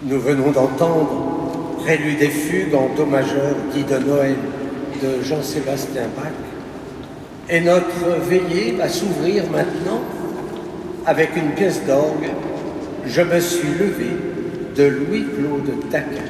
Nous venons d'entendre Prélude et fugue en do majeur dit de Noël de Jean-Sébastien Bach. Et notre veillée va s'ouvrir maintenant avec une pièce d'orgue, Je me suis levé, de Louis-Claude Taquin.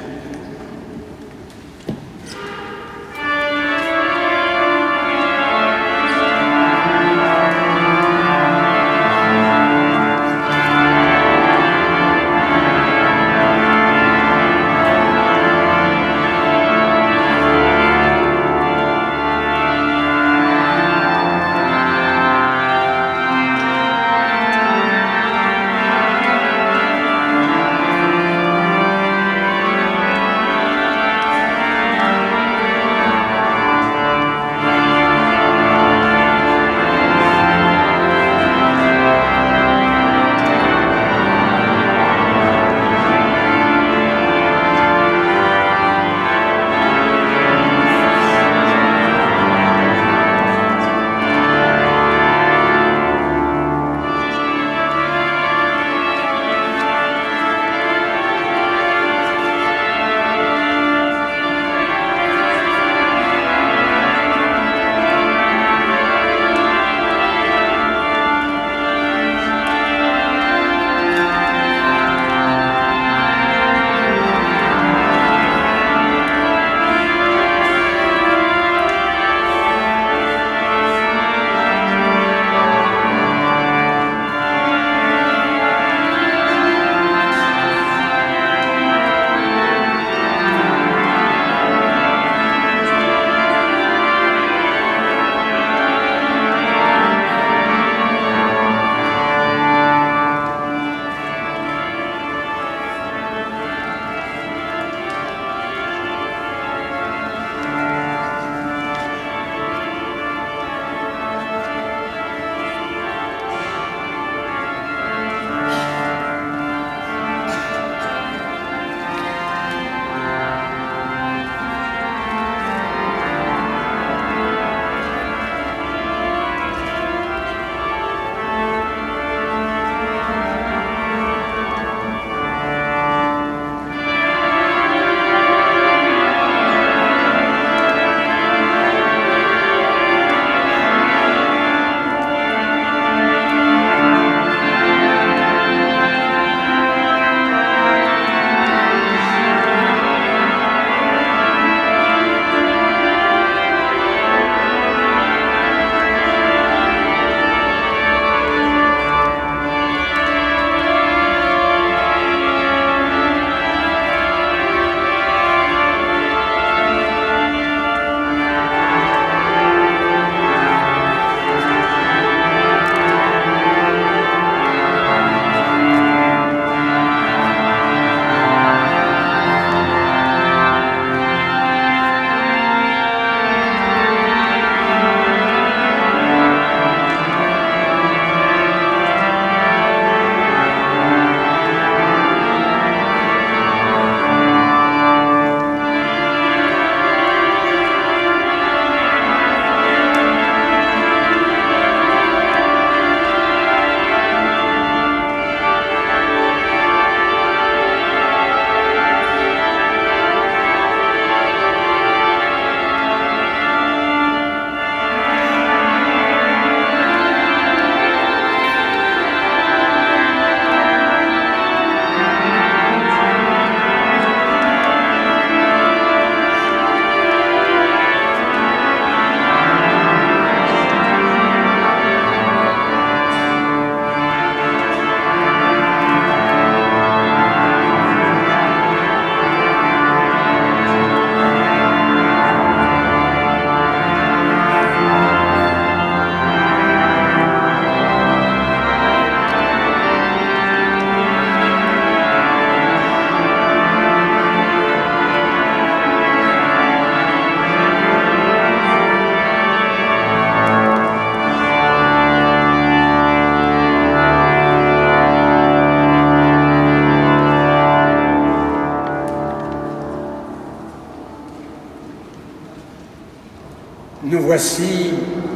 Nous voici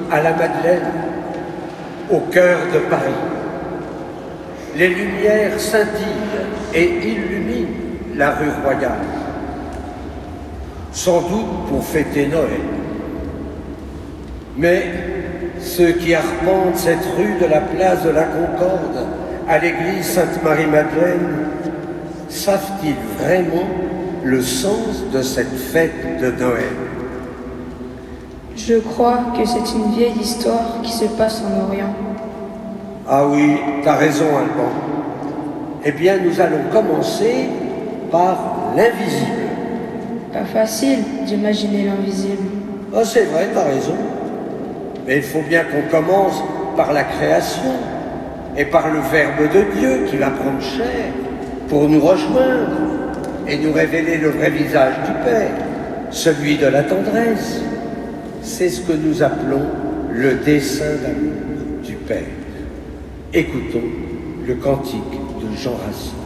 à la Madeleine, au cœur de Paris. Les lumières scintillent et illuminent la rue Royale, sans doute pour fêter Noël. Mais ceux qui arpentent cette rue de la place de la Concorde à l'église Sainte-Marie-Madeleine, savent-ils vraiment le sens de cette fête de Noël? Je crois que c'est une vieille histoire qui se passe en Orient. Ah oui, t'as raison, Alban. Eh bien, nous allons commencer par l'invisible. Pas facile d'imaginer l'invisible. Ah, c'est vrai, t'as raison. Mais il faut bien qu'on commence par la création et par le Verbe de Dieu qui va prendre chair pour nous rejoindre et nous révéler le vrai visage du Père, celui de la tendresse. C'est ce que nous appelons le dessein d'amour du Père. Écoutons le cantique de Jean Racine.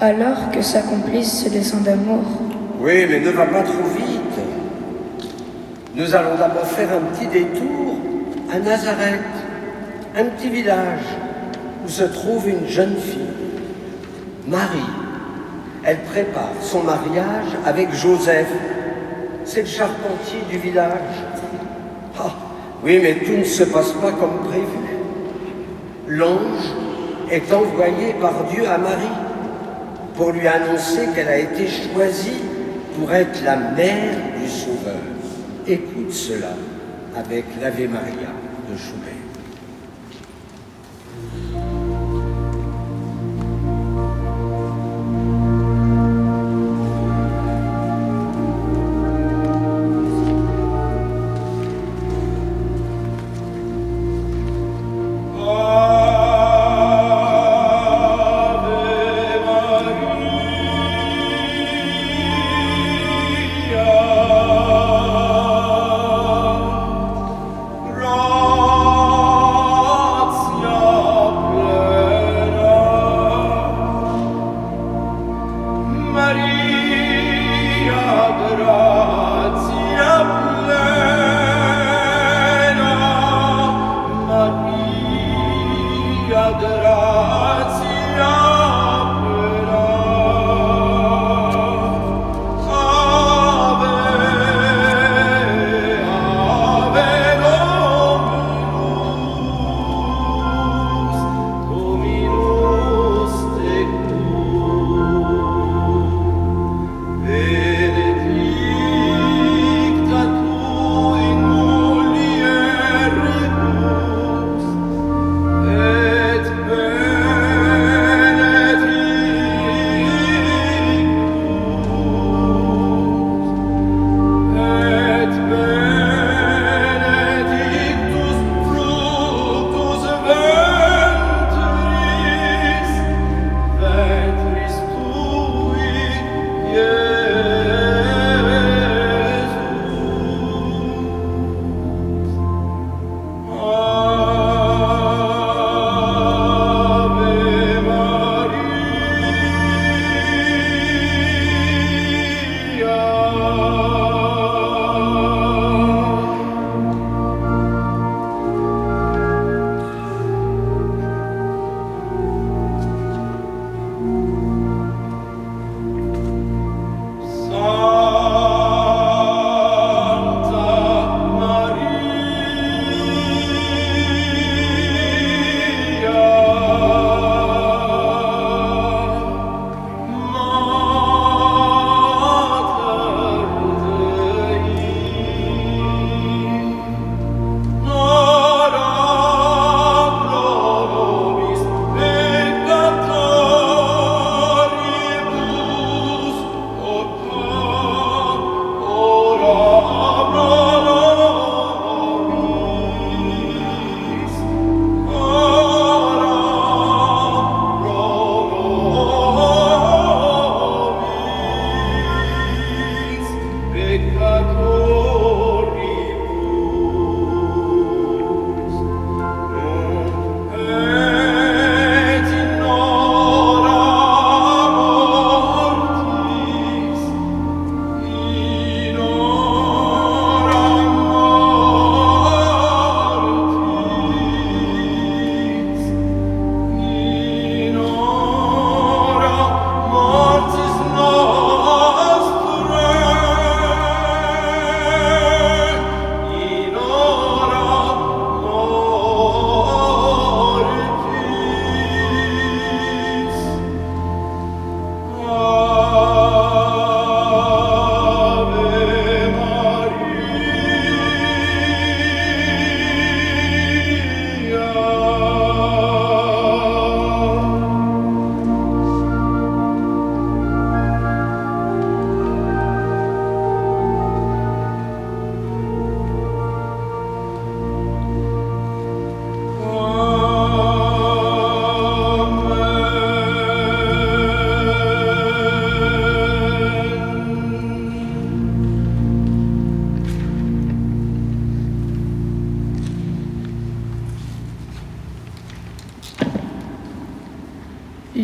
alors que s'accomplisse ce dessein d'amour. Oui, mais ne va pas trop vite. Nous allons d'abord faire un petit détour à Nazareth, un petit village où se trouve une jeune fille, Marie. Elle prépare son mariage avec Joseph. C'est le charpentier du village. Ah, oui, mais tout ne se passe pas comme prévu. L'ange est envoyé par Dieu à Marie pour lui annoncer qu'elle a été choisie pour être la mère du Sauveur. Écoute cela avec l'Ave Maria de Schubert. Lord.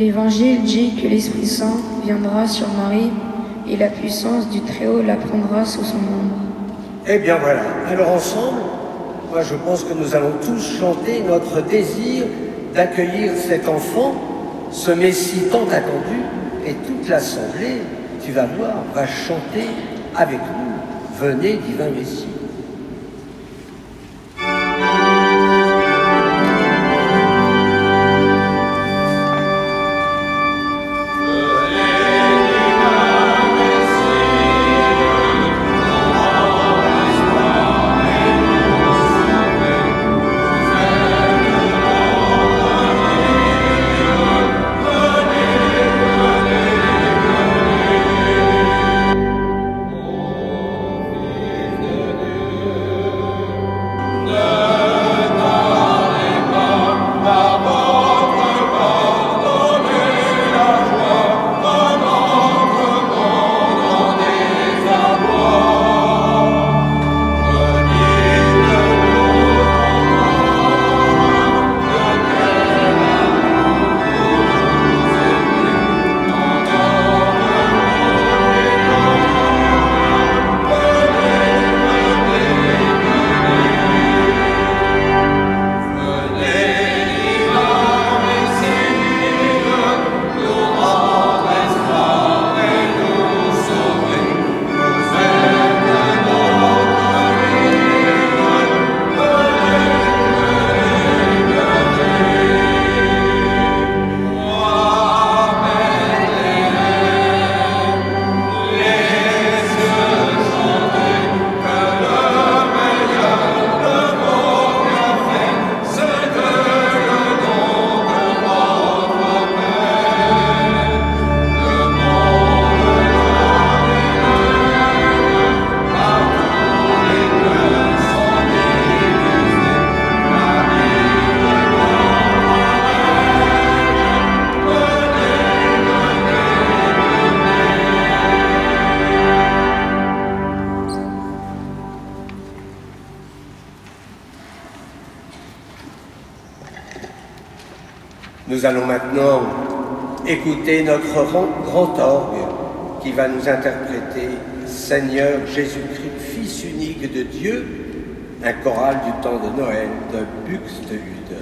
L'Évangile dit que l'Esprit Saint viendra sur Marie et la puissance du Très-Haut la prendra sous son ombre. Eh bien voilà, alors ensemble, moi je pense que nous allons tous chanter notre désir d'accueillir cet enfant, ce Messie tant attendu, et toute l'Assemblée, tu vas voir, va chanter avec nous. Venez, divin Messie. Nous allons maintenant écouter notre grand orgue qui va nous interpréter Seigneur Jésus-Christ, Fils unique de Dieu, un choral du temps de Noël de Buxtehude.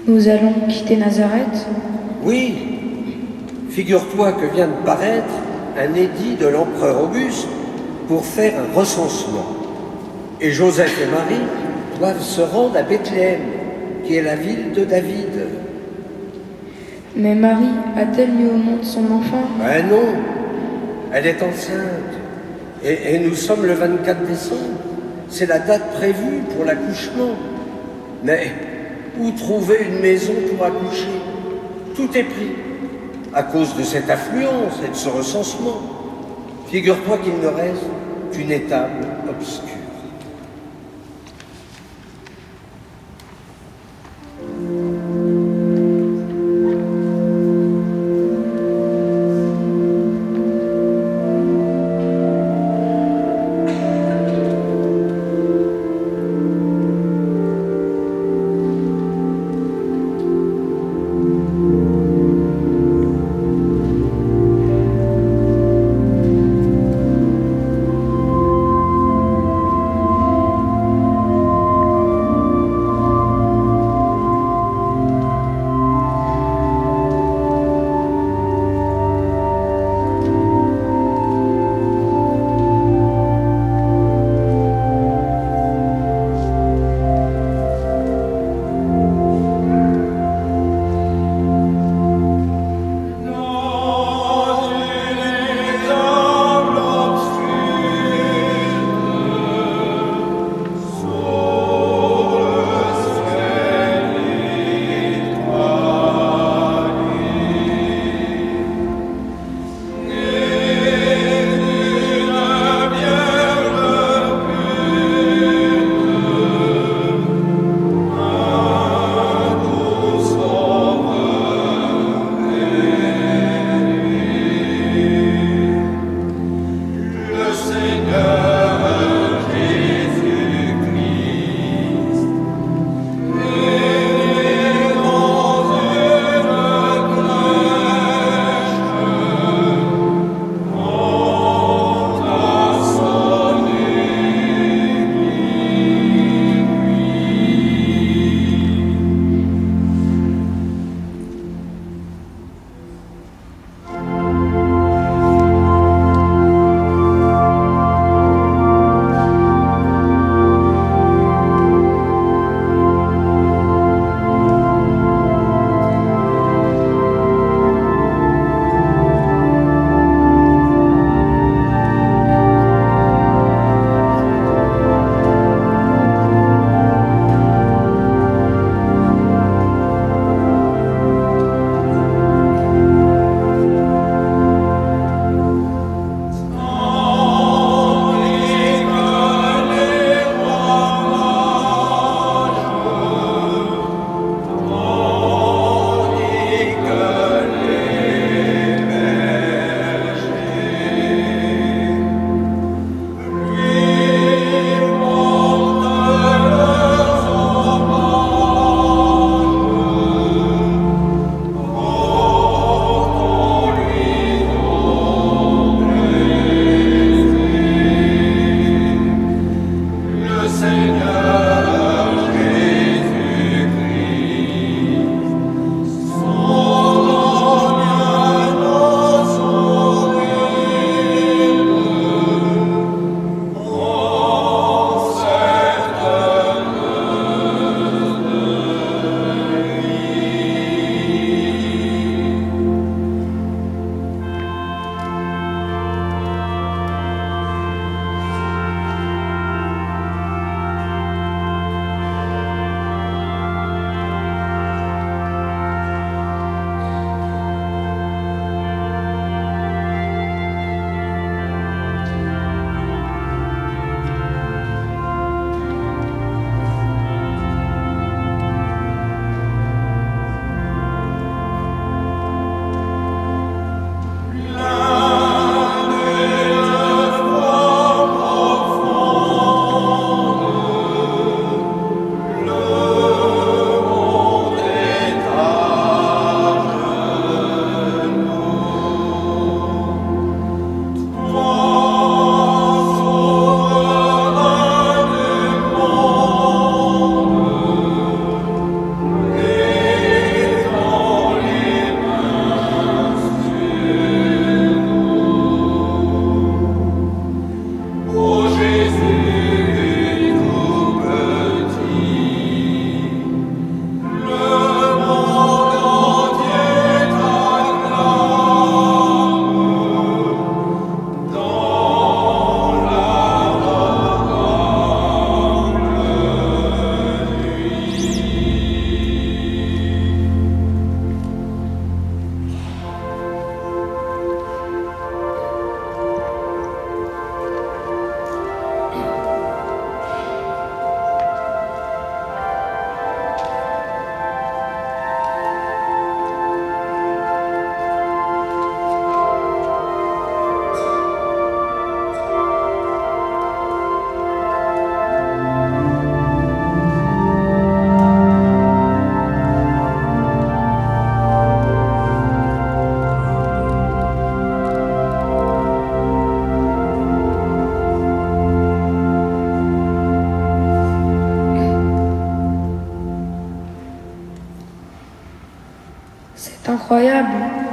Nous allons quitter Nazareth? Oui, figure-toi que vient de paraître un édit de l'empereur Auguste pour faire un recensement. Et Joseph et Marie doivent se rendre à Bethléem, qui est la ville de David. Mais Marie a-t-elle mis au monde son enfant? Ben non, elle est enceinte. Et nous sommes le 24 décembre. C'est la date prévue pour l'accouchement. Mais où trouver une maison pour accoucher? Tout est pris, à cause de cette affluence et de ce recensement. Figure-toi qu'il ne reste qu'une étable obscure.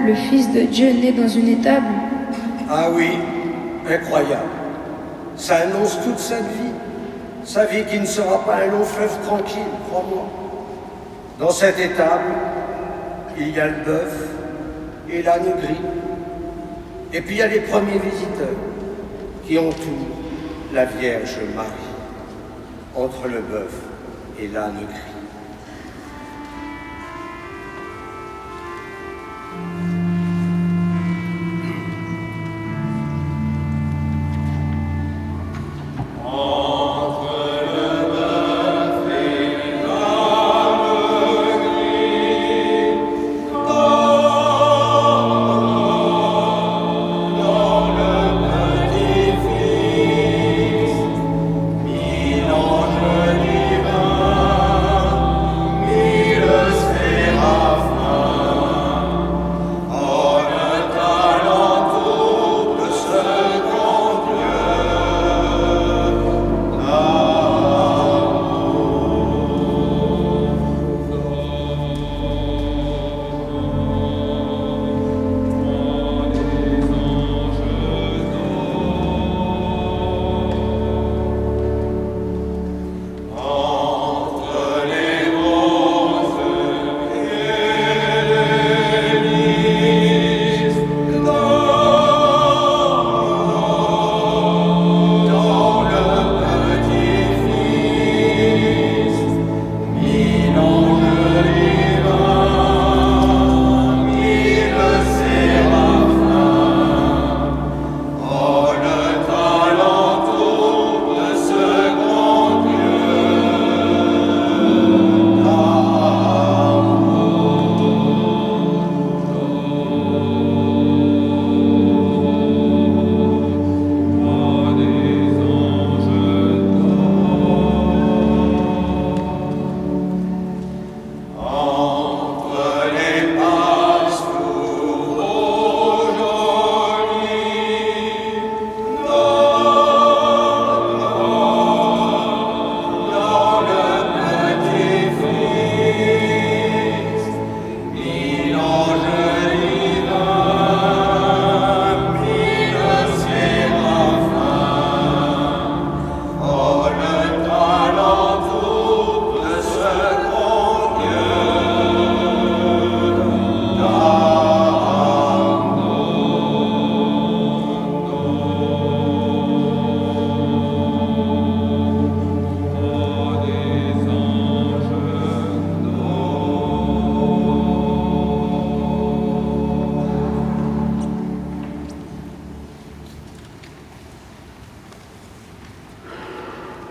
le Fils de Dieu né dans une étable? Ah oui, incroyable. Ça annonce toute sa vie qui ne sera pas un long fleuve tranquille, crois-moi. Dans cette étable, il y a le bœuf et l'âne gris. Et puis il y a les premiers visiteurs qui entourent la Vierge Marie, entre le bœuf et l'âne gris.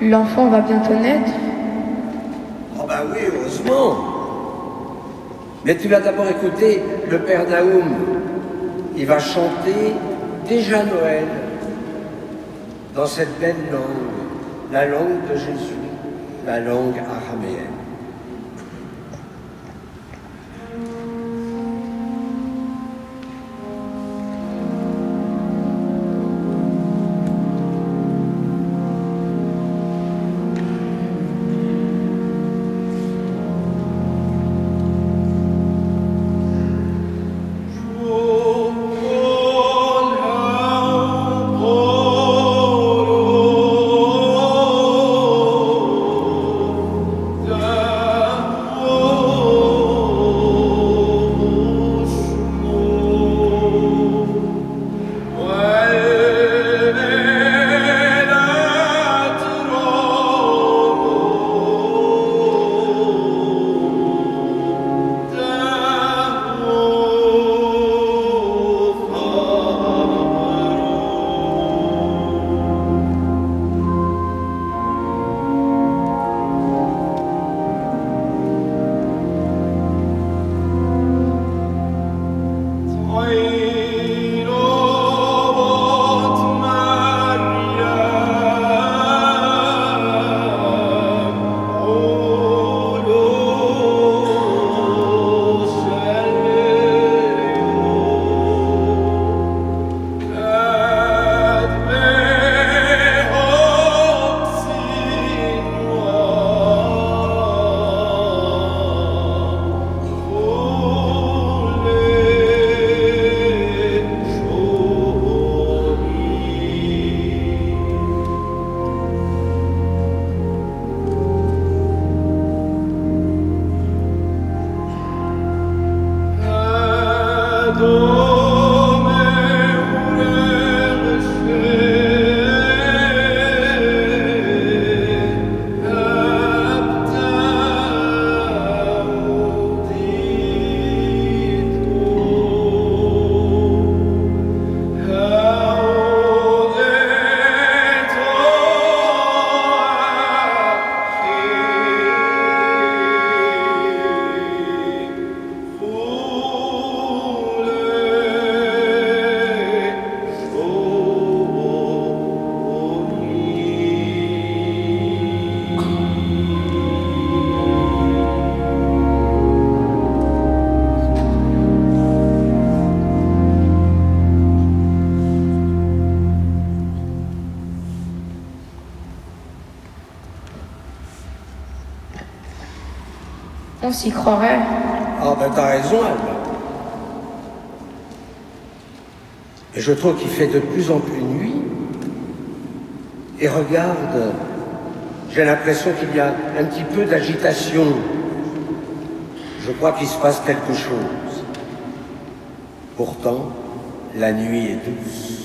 L'enfant va bientôt naître? Oh ben oui, heureusement. Mais tu vas d'abord écouter le Père Naoum. Il va chanter déjà Noël dans cette belle langue, la langue de Jésus, la langue araméenne. Yeah. On s'y croirait. Ah ben t'as raison, Alba. Et je trouve qu'il fait de plus en plus nuit. Et regarde, j'ai l'impression qu'il y a un petit peu d'agitation. Je crois qu'il se passe quelque chose. Pourtant, la nuit est douce.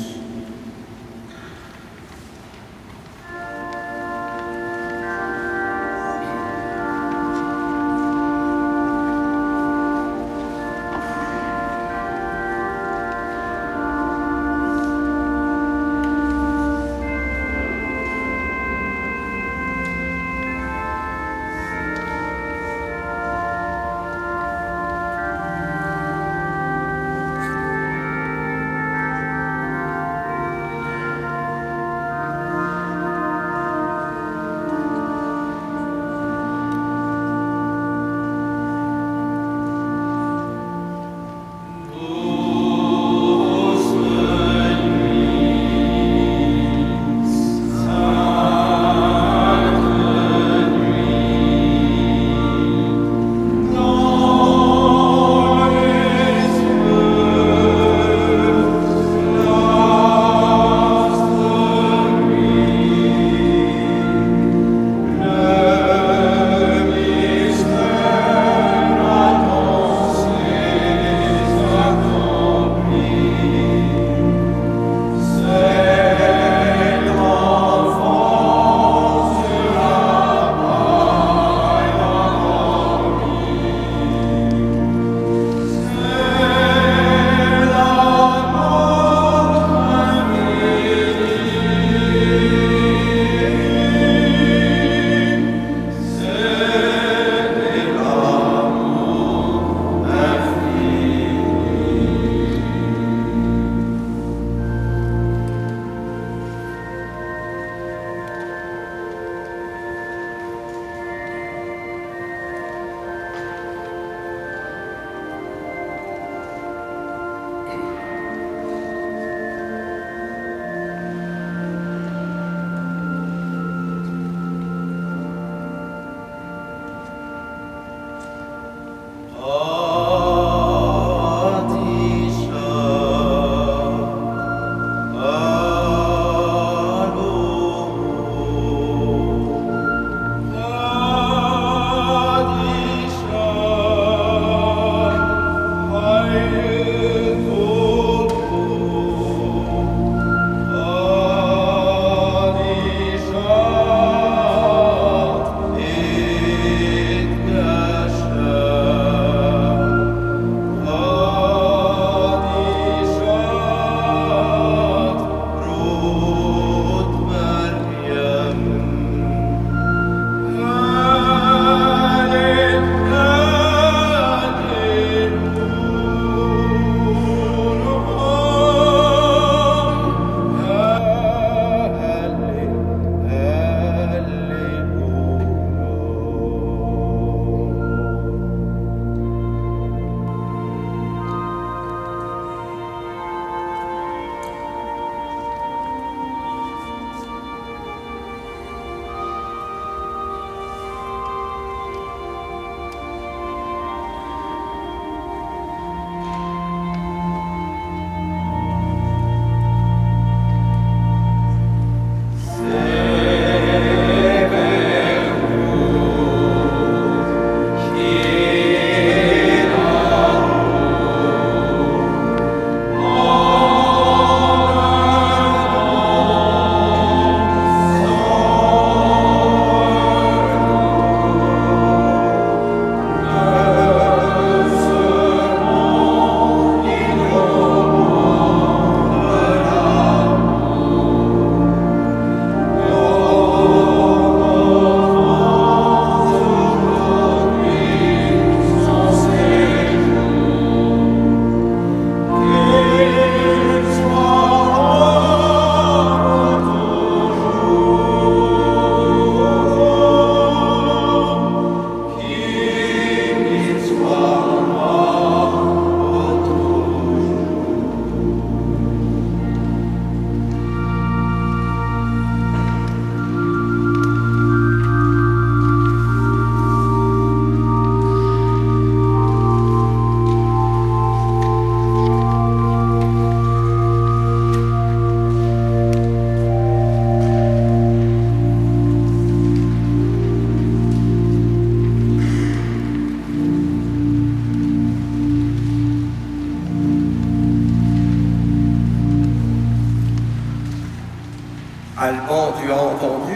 Alban, tu as entendu,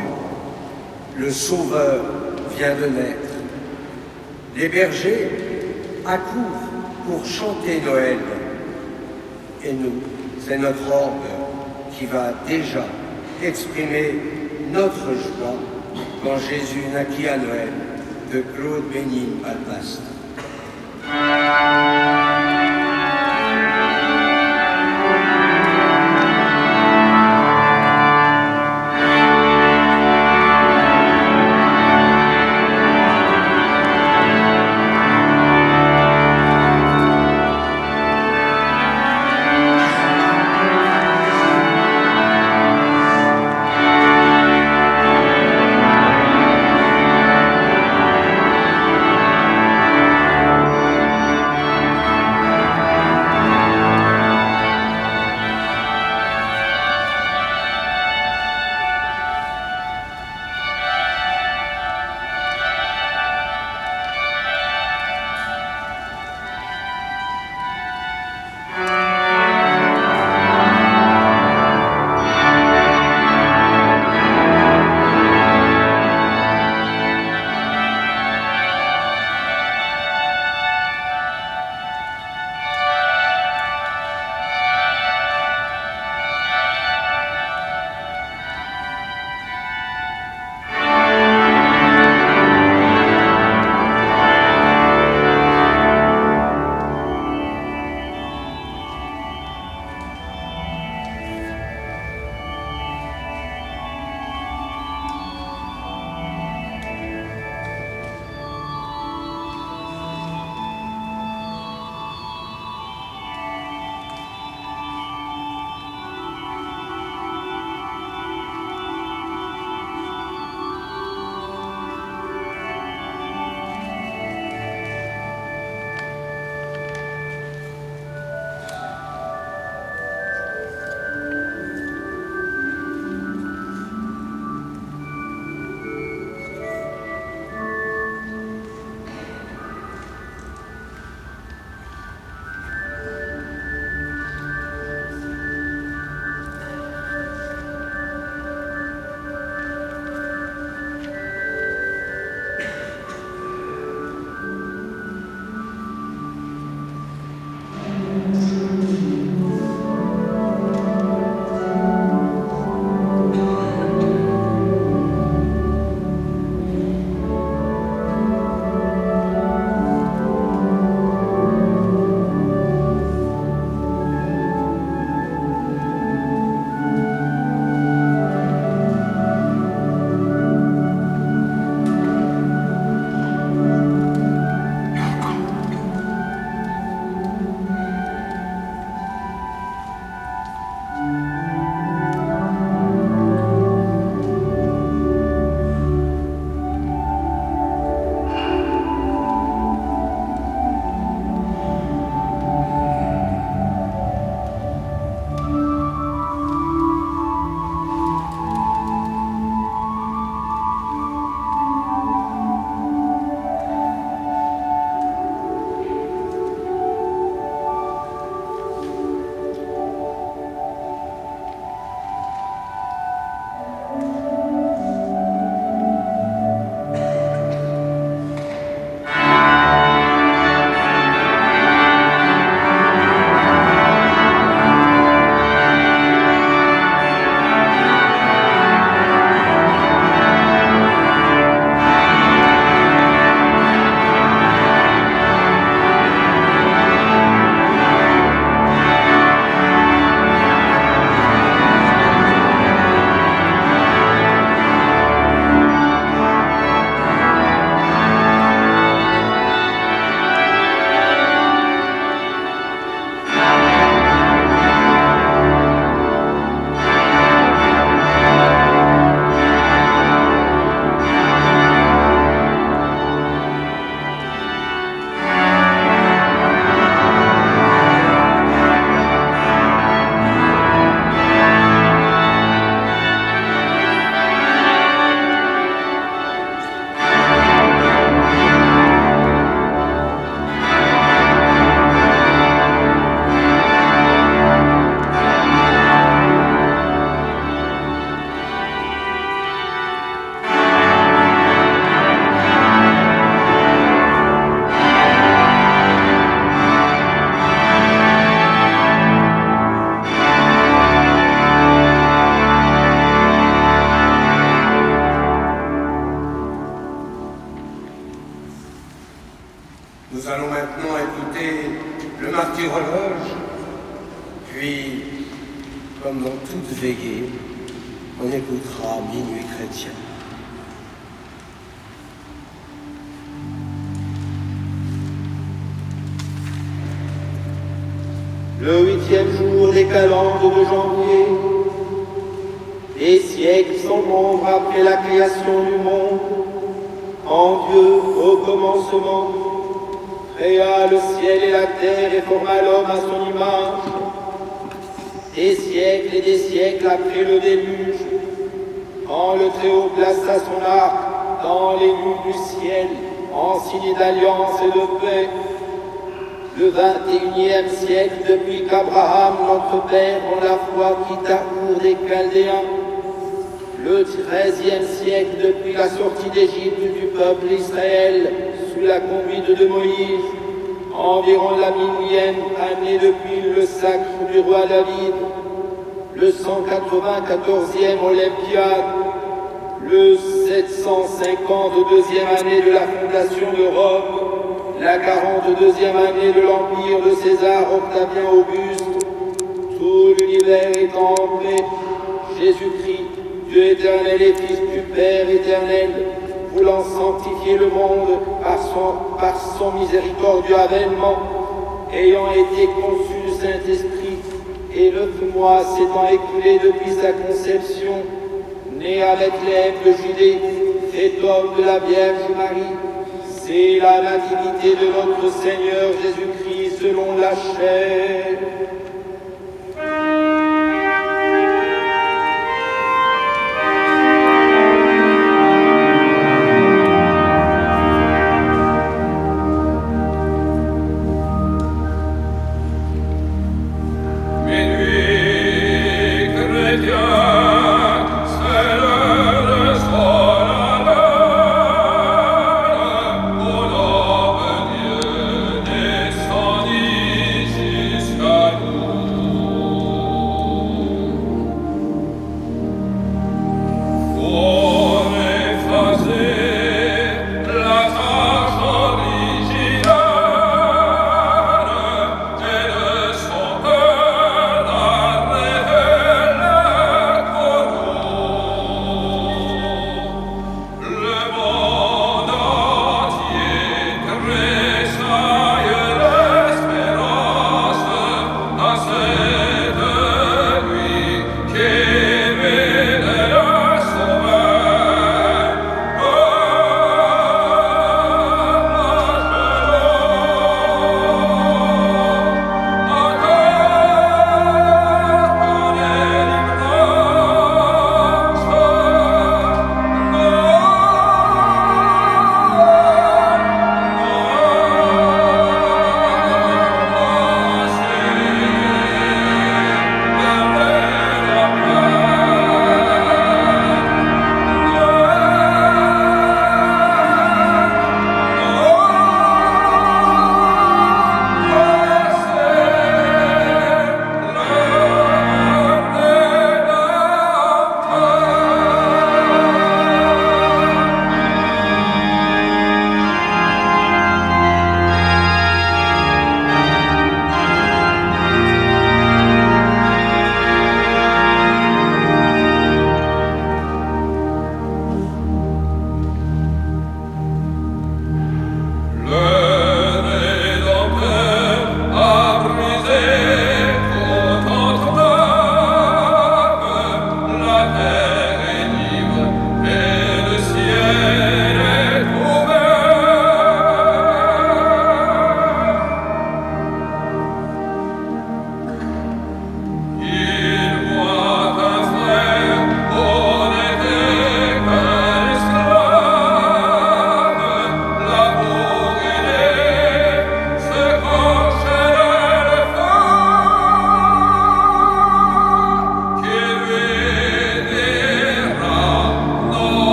le Sauveur vient de naître. Les bergers accourent pour chanter Noël. Et nous, c'est notre orgue qui va déjà exprimer notre joie quand Jésus naquit à Noël, de Claude Bénigne Balbast. comme dans toute veillée, on écoutera Minuit chrétien. Le 8e jour des calendes de janvier, des siècles sans nombre après la création du monde, en Dieu au commencement, créa le ciel et la terre et forma l'homme à son image. Des siècles et des siècles après le déluge, quand le Très-Haut plaça son arc dans les nues du ciel, en signe d'alliance et de paix, le 21e siècle depuis qu'Abraham, notre père, dans la foi quitta Our des Chaldéens, le 13e siècle depuis la sortie d'Égypte du peuple Israël sous la conduite de Moïse, environ la 1000e année depuis le sacre du roi David, le 194e Olympiade, le 752e année de la fondation de Rome, la 42e année de l'empire de César Octavien Auguste, tout l'univers étant en paix, Jésus-Christ, Dieu éternel et Fils du Père éternel, voulant sanctifier le monde par son miséricordieux avènement, ayant été conçu du Saint-Esprit, et 9 mois s'étant écoulés depuis sa conception, né à Bethléem de Judée, fait homme de la Vierge Marie, c'est la nativité de notre Seigneur Jésus-Christ selon la chair. God.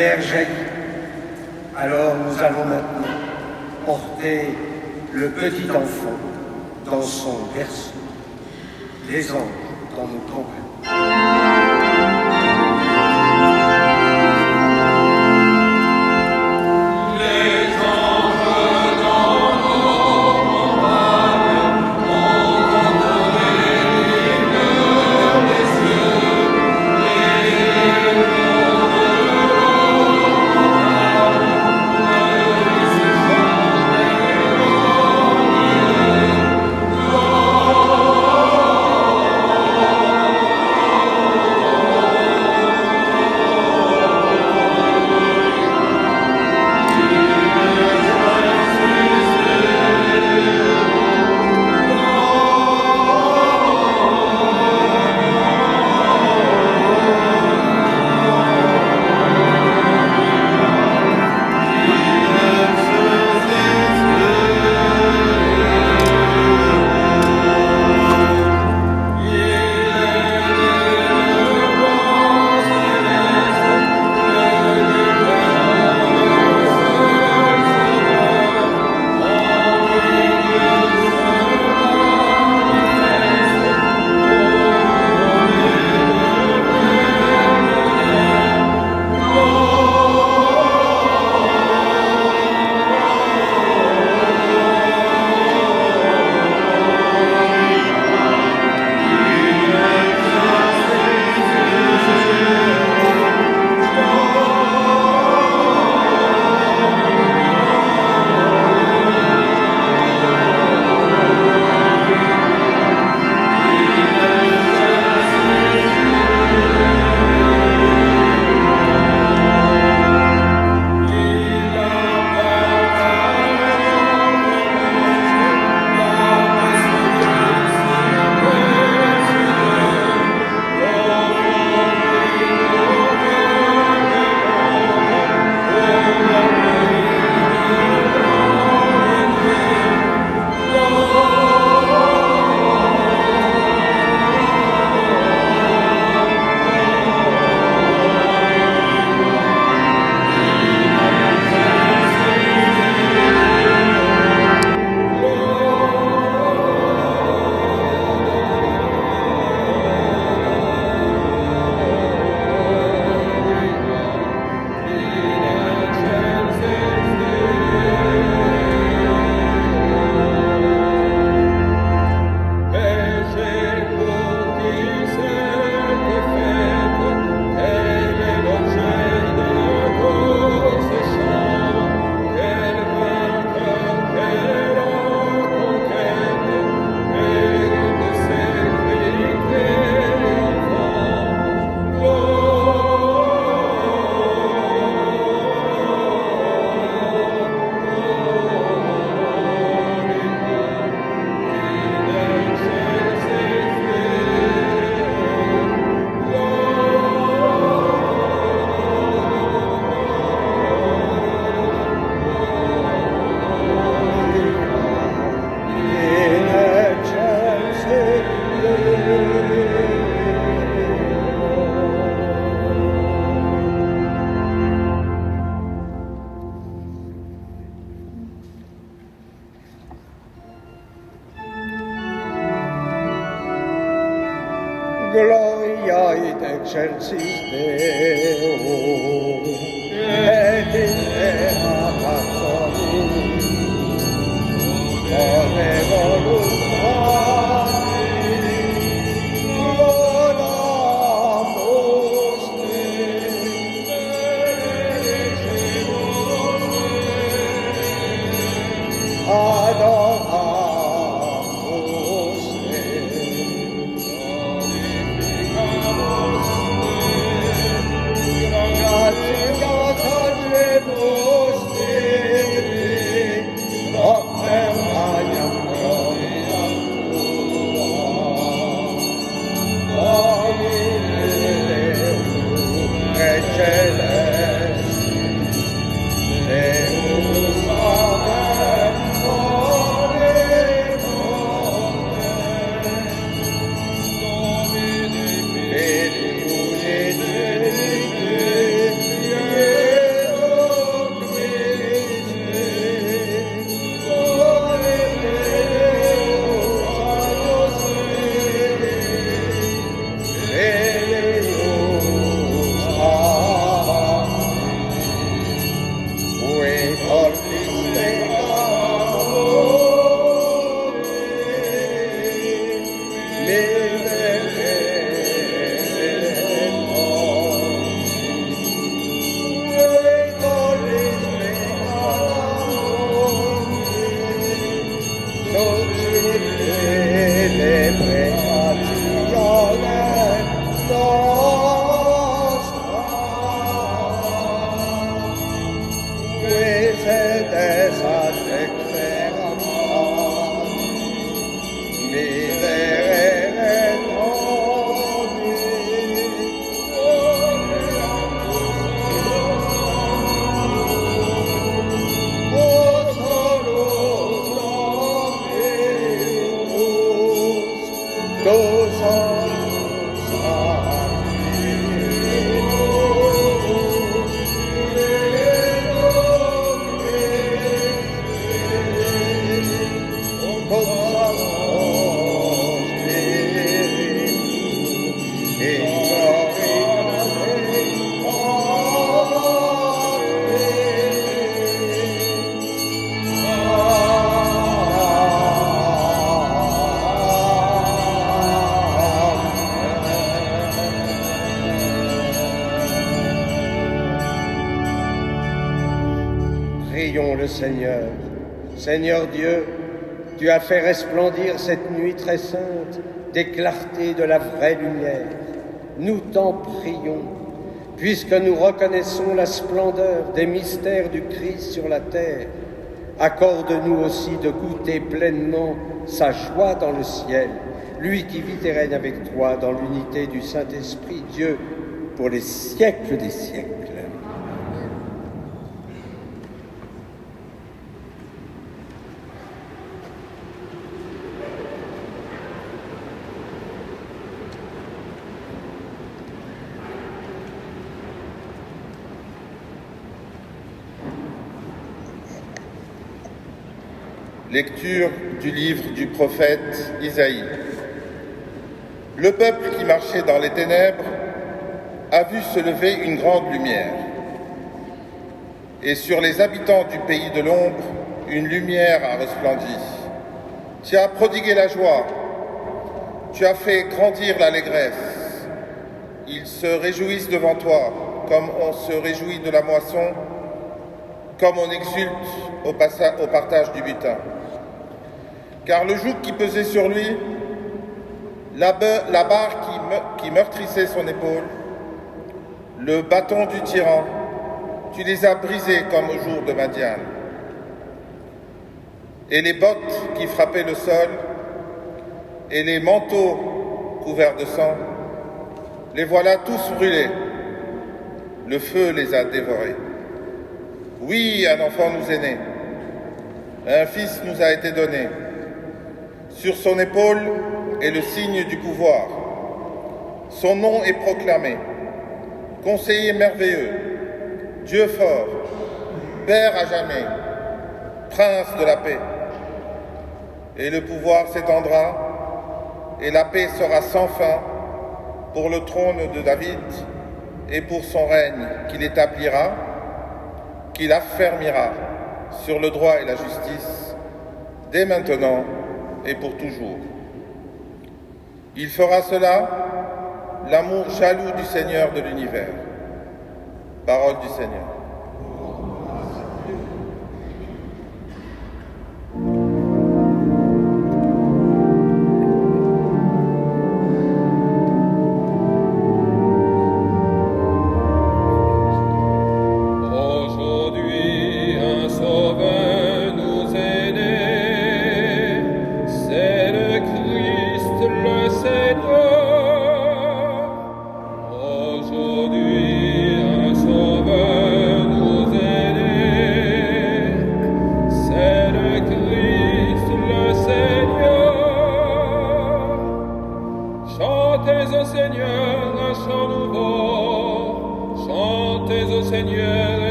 lumière jaillit. Alors nous allons maintenant porter le petit enfant dans son berceau. Les anges dans nos tombes. Gloria et excelsis Deo, et in terra passaris, ome voluntatis, lodamus te, adoramus te, glorificamus te, Mercedes a declarat, miserere Prions le Seigneur. Seigneur Dieu, tu as fait resplendir cette nuit très sainte des clartés de la vraie lumière. Nous t'en prions, puisque nous reconnaissons la splendeur des mystères du Christ sur la terre. Accorde-nous aussi de goûter pleinement sa joie dans le ciel, lui qui vit et règne avec toi dans l'unité du Saint-Esprit, Dieu, pour les siècles des siècles. Lecture du livre du prophète Isaïe. Le peuple qui marchait dans les ténèbres a vu se lever une grande lumière. Et sur les habitants du pays de l'ombre, une lumière a resplendi. Tu as prodigué la joie, tu as fait grandir l'allégresse. Ils se réjouissent devant toi, comme on se réjouit de la moisson, comme on exulte au partage du butin. Car le joug qui pesait sur lui, la barre qui meurtrissait son épaule, le bâton du tyran, tu les as brisés comme au jour de Madian. Et les bottes qui frappaient le sol, et les manteaux couverts de sang, les voilà tous brûlés. Le feu les a dévorés. Oui, un enfant nous est né, un fils nous a été donné. Sur son épaule est le signe du pouvoir. Son nom est proclamé. Conseiller merveilleux, Dieu fort, Père à jamais, Prince de la paix. Et le pouvoir s'étendra, et la paix sera sans fin pour le trône de David et pour son règne qu'il établira, qu'il affermira sur le droit et la justice, dès maintenant et pour toujours. Il fera cela, l'amour jaloux du Seigneur de l'univers. Parole du Seigneur.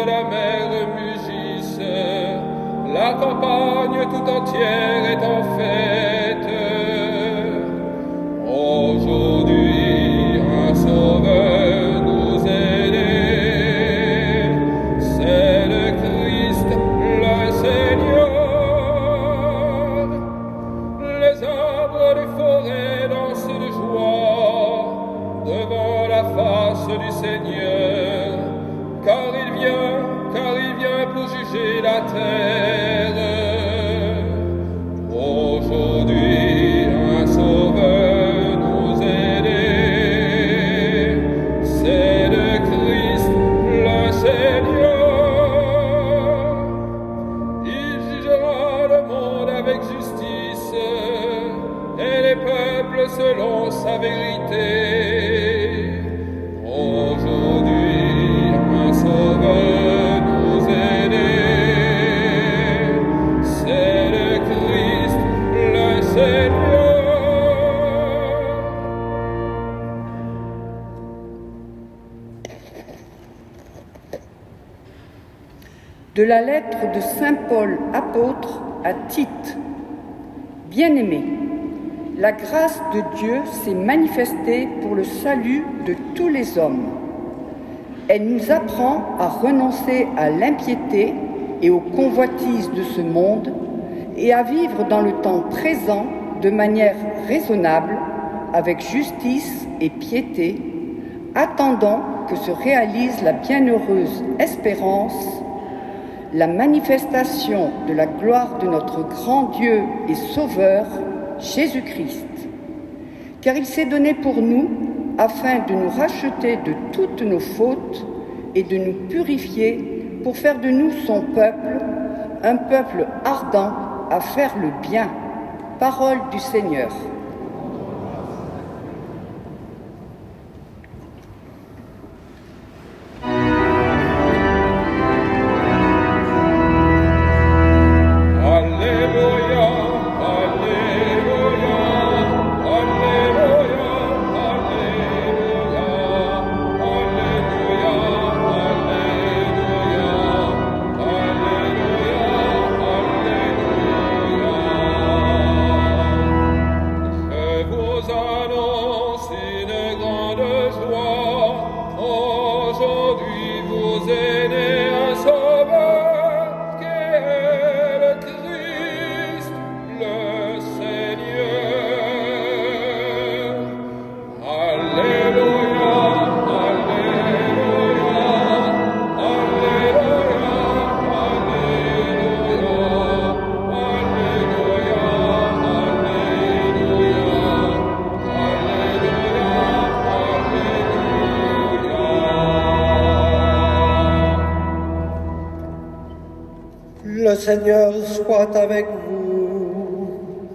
la mer mugisse, la campagne tout entière est en fête. Aujourd'hui, un sauveur nous est né, c'est le Christ, le Seigneur. Les arbres des forêts dansent de joie devant la face du Seigneur, car il vient pour juger la terre. Aujourd'hui, un sauveur nous est né, c'est le Christ, le Seigneur. Il jugera le monde avec justice et les peuples selon sa vérité. Aujourd'hui, un sauveur nous est né, c'est le Christ, le Seigneur. De la lettre de Saint Paul, apôtre, à Tite. Bien-aimés, la grâce de Dieu s'est manifestée pour le salut de tous les hommes. Elle nous apprend à renoncer à l'impiété et aux convoitises de ce monde et à vivre dans le temps présent de manière raisonnable, avec justice et piété, attendant que se réalise la bienheureuse espérance, la manifestation de la gloire de notre grand Dieu et Sauveur, Jésus-Christ. Car il s'est donné pour nous afin de nous racheter de toutes nos fautes et de nous purifier pour faire de nous son peuple, un peuple ardent à faire le bien. Parole du Seigneur. Le Seigneur soit avec vous.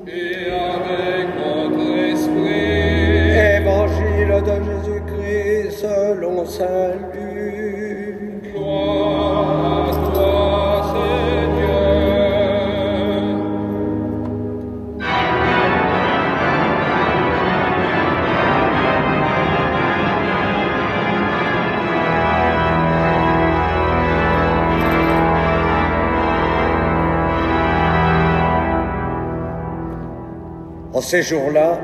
Et avec votre esprit. Évangile de Jésus-Christ selon saint Luc. Gloire à toi, Seigneur. En ces jours-là,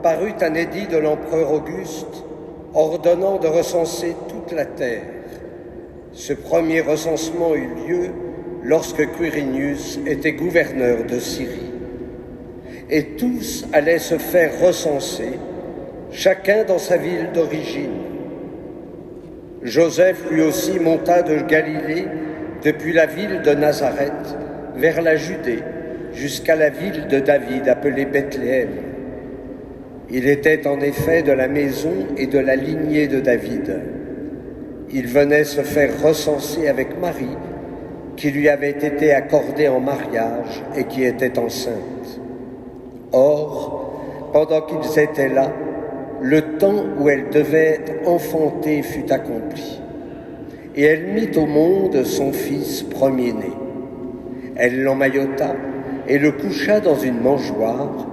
parut un édit de l'empereur Auguste ordonnant de recenser toute la terre. Ce premier recensement eut lieu lorsque Quirinius était gouverneur de Syrie. Et tous allaient se faire recenser, chacun dans sa ville d'origine. Joseph lui aussi monta de Galilée depuis la ville de Nazareth vers la Judée, jusqu'à la ville de David appelée Bethléem. Il était en effet de la maison et de la lignée de David. Il venait se faire recenser avec Marie, qui lui avait été accordée en mariage et qui était enceinte. Or, pendant qu'ils étaient là, le temps où elle devait être enfantée fut accompli. Et elle mit au monde son fils premier-né. Elle l'emmaillota et le coucha dans une mangeoire,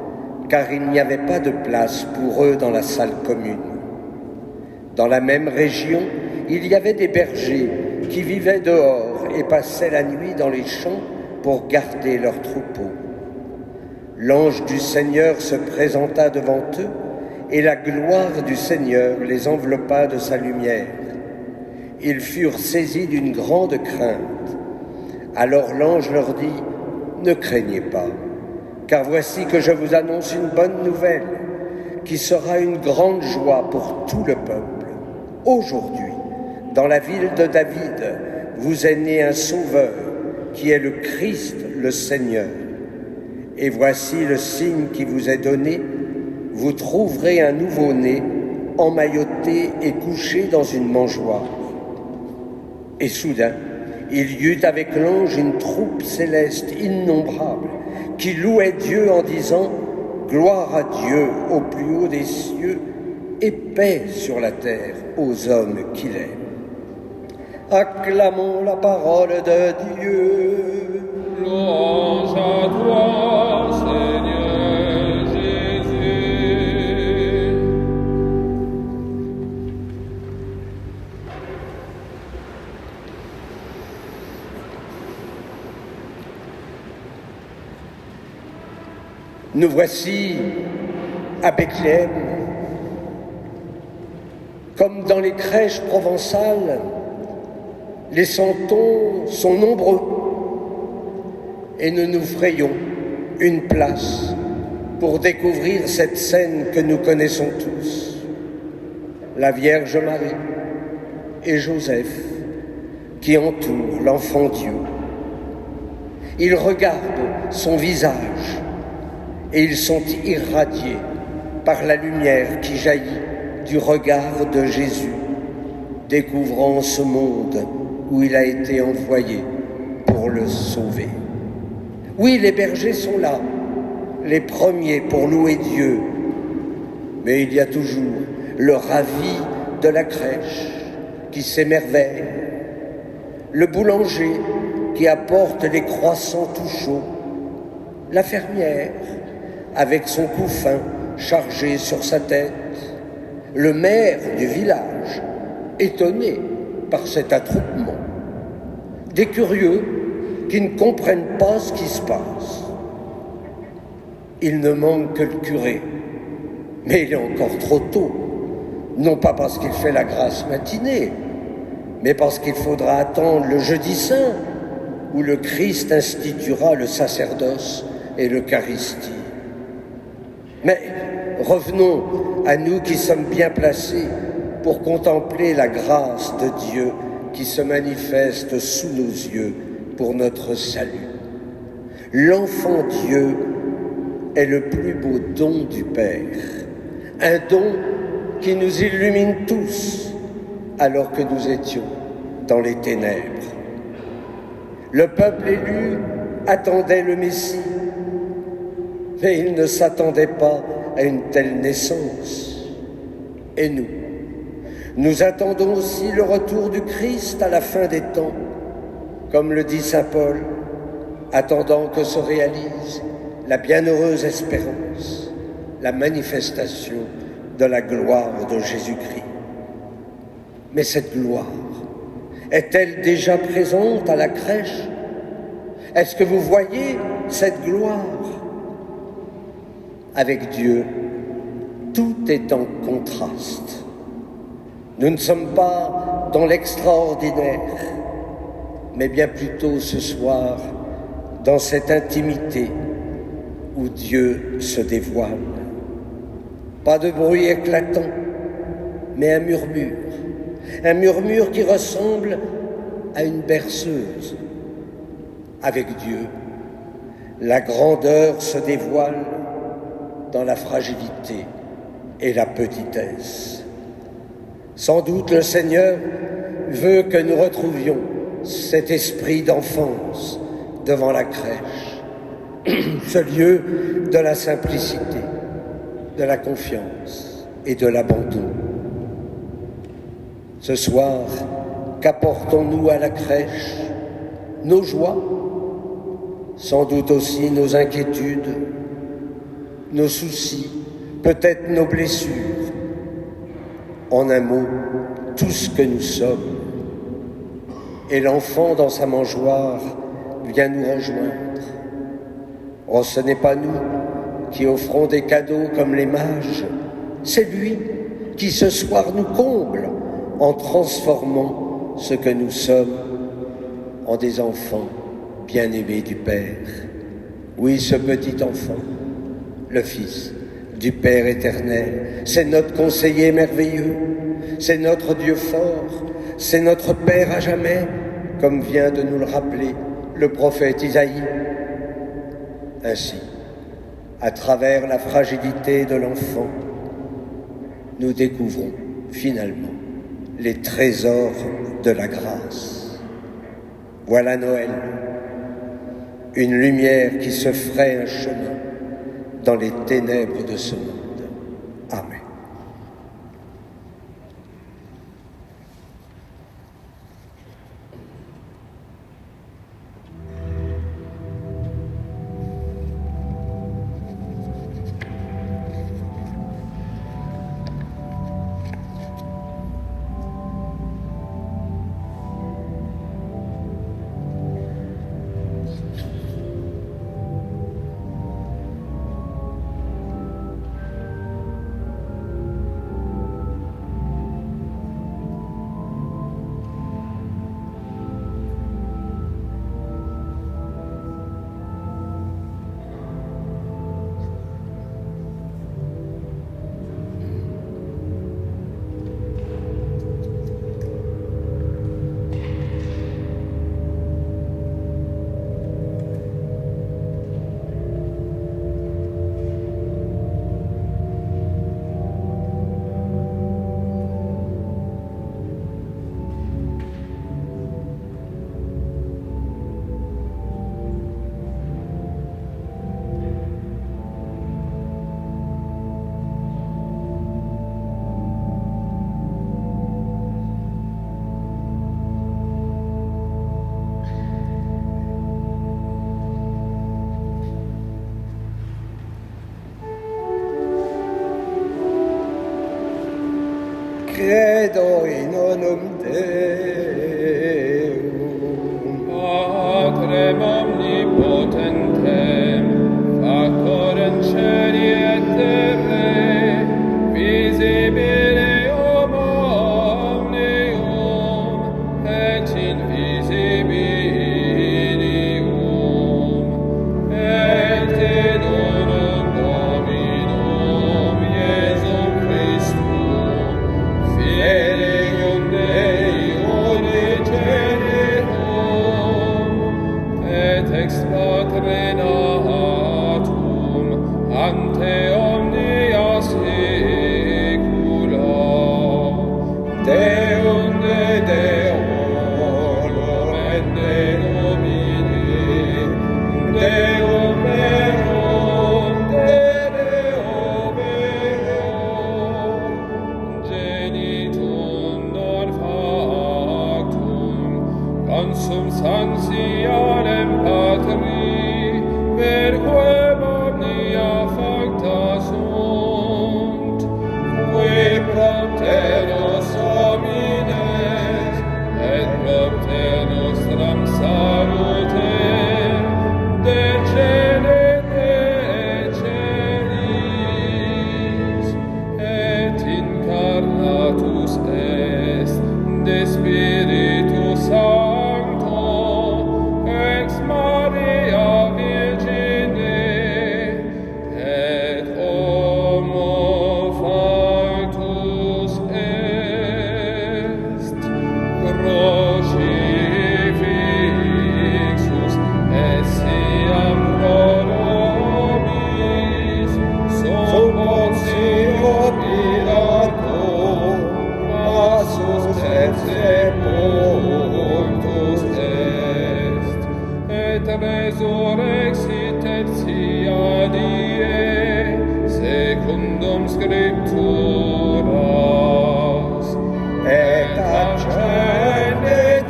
car il n'y avait pas de place pour eux dans la salle commune. Dans la même région, il y avait des bergers qui vivaient dehors et passaient la nuit dans les champs pour garder leurs troupeaux. L'ange du Seigneur se présenta devant eux, et la gloire du Seigneur les enveloppa de sa lumière. Ils furent saisis d'une grande crainte. Alors l'ange leur dit : « Ne craignez pas, car voici que je vous annonce une bonne nouvelle, qui sera une grande joie pour tout le peuple. Aujourd'hui, dans la ville de David, vous est né un sauveur, qui est le Christ, le Seigneur. Et voici le signe qui vous est donné, vous trouverez un nouveau-né, emmailloté et couché dans une mangeoire. » Et soudain, il y eut avec l'ange une troupe céleste innombrable, qui louait Dieu en disant : « Gloire à Dieu au plus haut des cieux, et paix sur la terre aux hommes qu'il aime. » Acclamons la parole de Dieu. Louange à toi, Seigneur Jésus. Nous voici à Bethléem. Comme dans les crèches provençales, les santons sont nombreux et nous nous frayons une place pour découvrir cette scène que nous connaissons tous. La Vierge Marie et Joseph qui entourent l'enfant Dieu. Ils regardent son visage et ils sont irradiés par la lumière qui jaillit du regard de Jésus, découvrant ce monde où il a été envoyé pour le sauver. Oui, les bergers sont là, les premiers pour louer Dieu, mais il y a toujours le ravi de la crèche qui s'émerveille, le boulanger qui apporte les croissants tout chauds, la fermière avec son couffin chargé sur sa tête, le maire du village étonné par cet attroupement, des curieux qui ne comprennent pas ce qui se passe. Il ne manque que le curé, mais il est encore trop tôt, non pas parce qu'il fait la grasse matinée, mais parce qu'il faudra attendre le jeudi saint, où le Christ instituera le sacerdoce et l'Eucharistie. Mais revenons à nous qui sommes bien placés pour contempler la grâce de Dieu qui se manifeste sous nos yeux pour notre salut. L'enfant Dieu est le plus beau don du Père, un don qui nous illumine tous alors que nous étions dans les ténèbres. Le peuple élu attendait le Messie, mais il ne s'attendait pas à une telle naissance. Et nous attendons aussi le retour du Christ à la fin des temps, comme le dit saint Paul, attendant que se réalise la bienheureuse espérance, la manifestation de la gloire de Jésus-Christ. Mais cette gloire est-elle déjà présente à la crèche? Est-ce que vous voyez cette gloire? Avec Dieu, tout est en contraste. Nous ne sommes pas dans l'extraordinaire, mais bien plutôt ce soir dans cette intimité où Dieu se dévoile. Pas de bruit éclatant, mais un murmure qui ressemble à une berceuse. Avec Dieu, la grandeur se dévoile dans la fragilité et la petitesse. Sans doute le Seigneur veut que nous retrouvions cet esprit d'enfance devant la crèche, ce lieu de la simplicité, de la confiance et de l'abandon. Ce soir, qu'apportons-nous à la crèche? Nos joies, sans doute aussi nos inquiétudes, nos soucis, peut-être nos blessures. En un mot, tout ce que nous sommes. et l'enfant dans sa mangeoire vient nous rejoindre. Oh, ce n'est pas nous qui offrons des cadeaux comme les mages, c'est lui qui ce soir nous comble en transformant ce que nous sommes en des enfants bien-aimés du Père. Oui, ce petit enfant, le Fils du Père éternel, c'est notre conseiller merveilleux, c'est notre Dieu fort, c'est notre Père à jamais, comme vient de nous le rappeler le prophète Isaïe. Ainsi, à travers la fragilité de l'enfant, nous découvrons finalement les trésors de la grâce. Voilà Noël, une lumière qui se ferait un chemin dans les ténèbres de ce monde. Amen. Credo in unum Deum, Patrem omnipotentem, factorem celi et terrae, visibilium omnium, et invisibilium, et in unum Dominum Iesum Christum, Filium Dei unigenitum, et ex Patre natum ante omnia saecula, Deum de Deorum et de Domini, Deum verum de Deo verum, genitum non factum, consum sanctialem Patri, per quem omnia facta sunt, qui propter nos homines, et propter nostram salutem, decelete celis, et incarnatus est de Spiritu Sancto, ex Maria Virgine, et homo factus est, crucifixus essiam pro nobis, sub Pontio Pilato, passus et sepultus est, et resurrexit tertia die, secundum Scripturas, et ascendit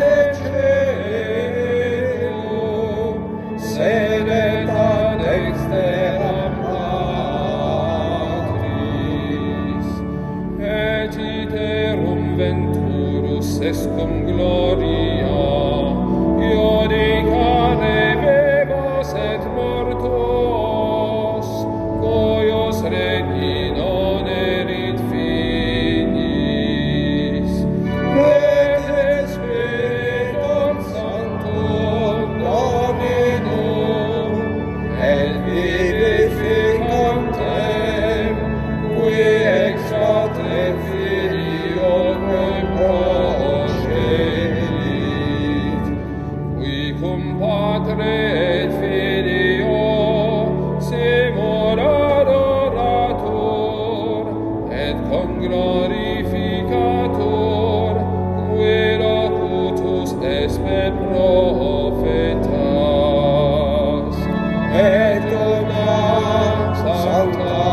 caelum, sedet ad exteram Patris, et iterum venturus est cum gloria con glorificator, qui locutus espe profetas. Et una sancta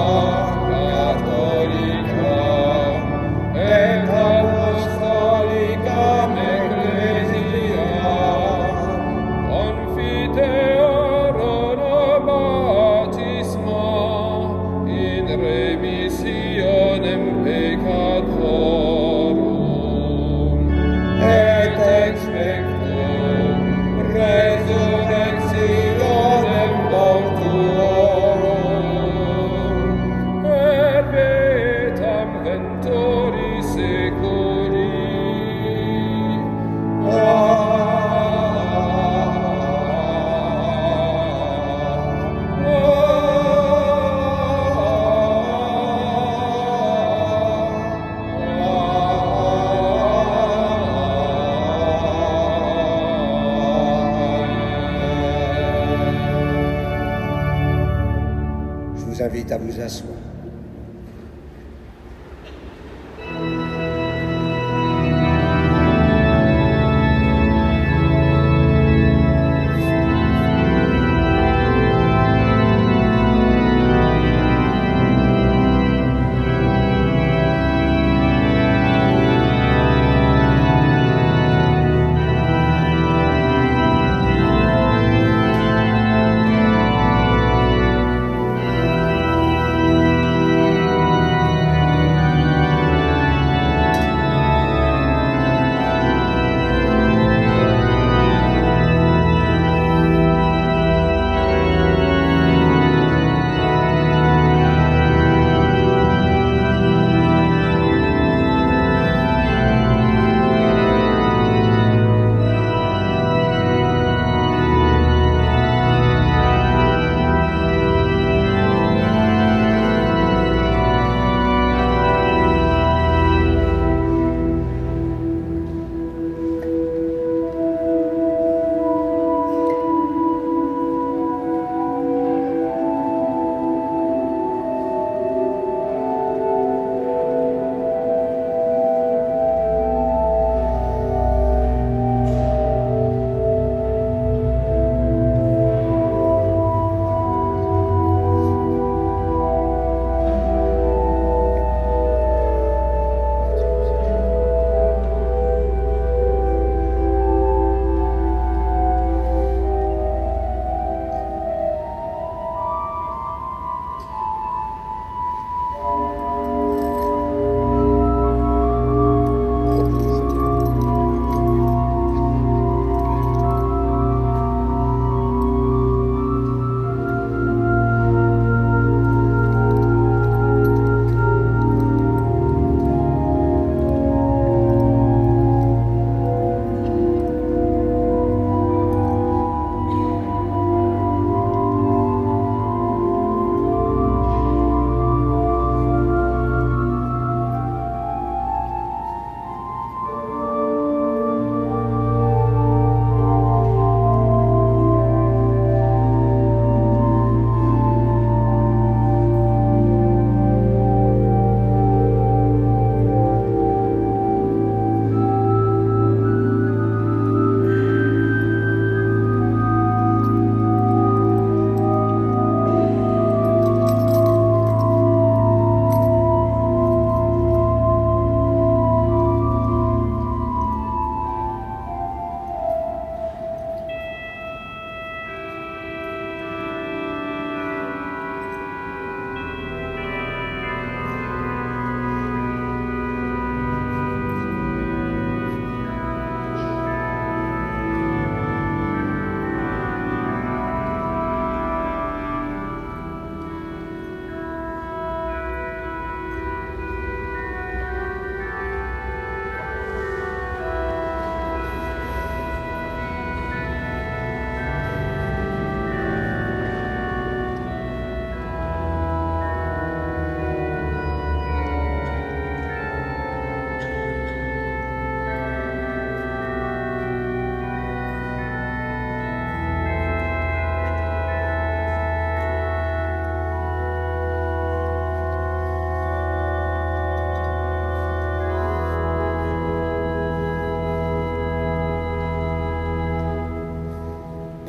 catholica et apostolica ecclesia confiteorum baptisma in remissionem peccatorum et expectum resurrectionem mortuorum et vitam ventori seculi. Je vous invite à vous asseoir.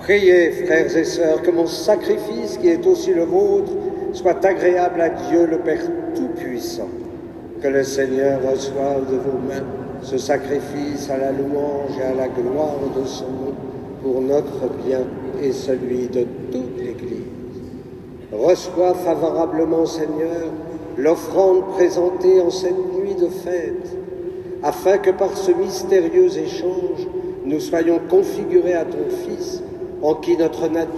Priez, frères et sœurs, que mon sacrifice, qui est aussi le vôtre, soit agréable à Dieu le Père Tout-Puissant. Que le Seigneur reçoive de vos mains ce sacrifice à la louange et à la gloire de son nom, pour notre bien et celui de toute l'Église. Reçois favorablement, Seigneur, l'offrande présentée en cette nuit de fête, afin que par ce mystérieux échange, nous soyons configurés à ton Fils, en qui notre nature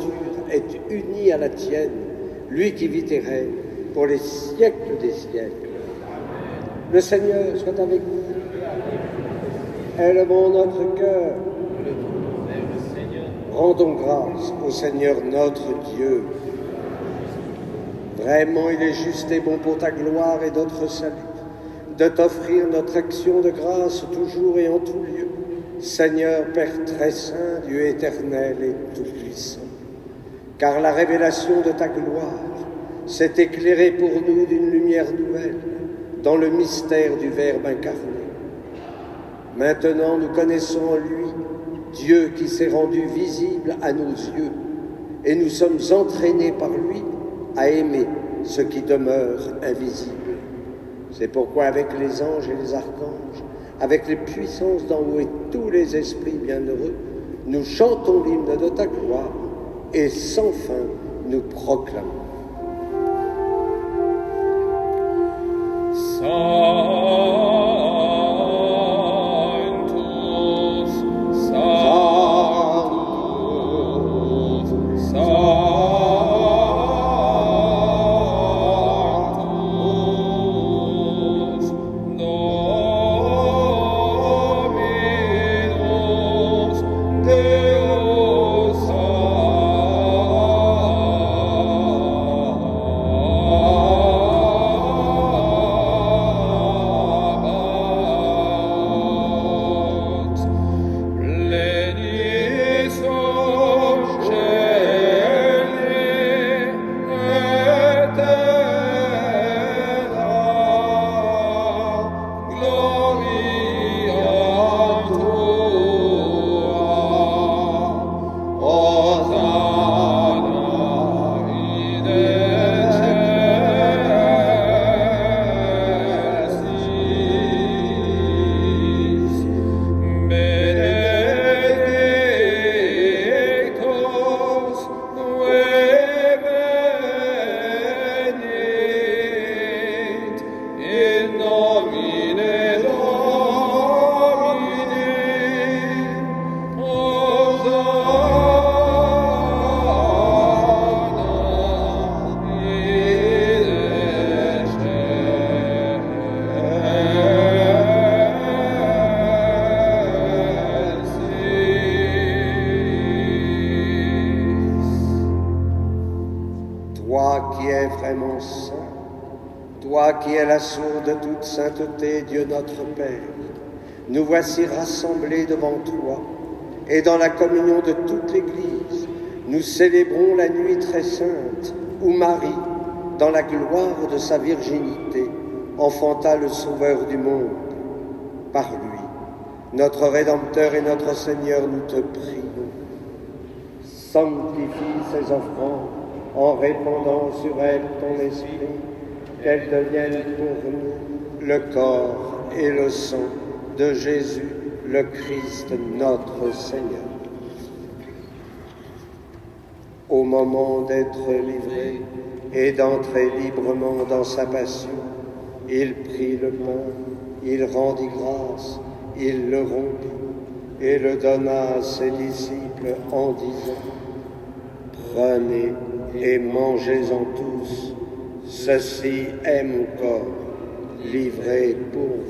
est unie à la tienne, lui qui vit et règne pour les siècles des siècles. Le Seigneur soit avec vous. Élevons notre cœur. Rendons grâce au Seigneur notre Dieu. Vraiment, il est juste et bon pour ta gloire et notre salut, de t'offrir notre action de grâce toujours et en tout lieu. Seigneur, Père très saint, Dieu éternel et tout-puissant, car la révélation de ta gloire s'est éclairée pour nous d'une lumière nouvelle dans le mystère du Verbe incarné. Maintenant, nous connaissons en lui Dieu qui s'est rendu visible à nos yeux, et nous sommes entraînés par lui à aimer ce qui demeure invisible. C'est pourquoi avec les anges et les archanges, avec les puissances d'en haut et tous les esprits bienheureux, nous chantons l'hymne de ta gloire et sans fin nous proclamons. Toi qui es la source de toute sainteté, Dieu notre Père, nous voici rassemblés devant toi, et dans la communion de toute l'Église, nous célébrons la nuit très sainte, où Marie, dans la gloire de sa virginité, enfanta le Sauveur du monde. Par lui, notre Rédempteur et notre Seigneur, nous te prions. Sanctifie ces offrandes en répandant sur elles ton esprit, qu'elles deviennent pour nous le corps et le sang de Jésus, le Christ, notre Seigneur. Au moment d'être livré et d'entrer librement dans sa passion, il prit le pain, il rendit grâce, il le rompit et le donna à ses disciples en disant : « Prenez et mangez-en tous, ceci est mon corps, livré pour vous. »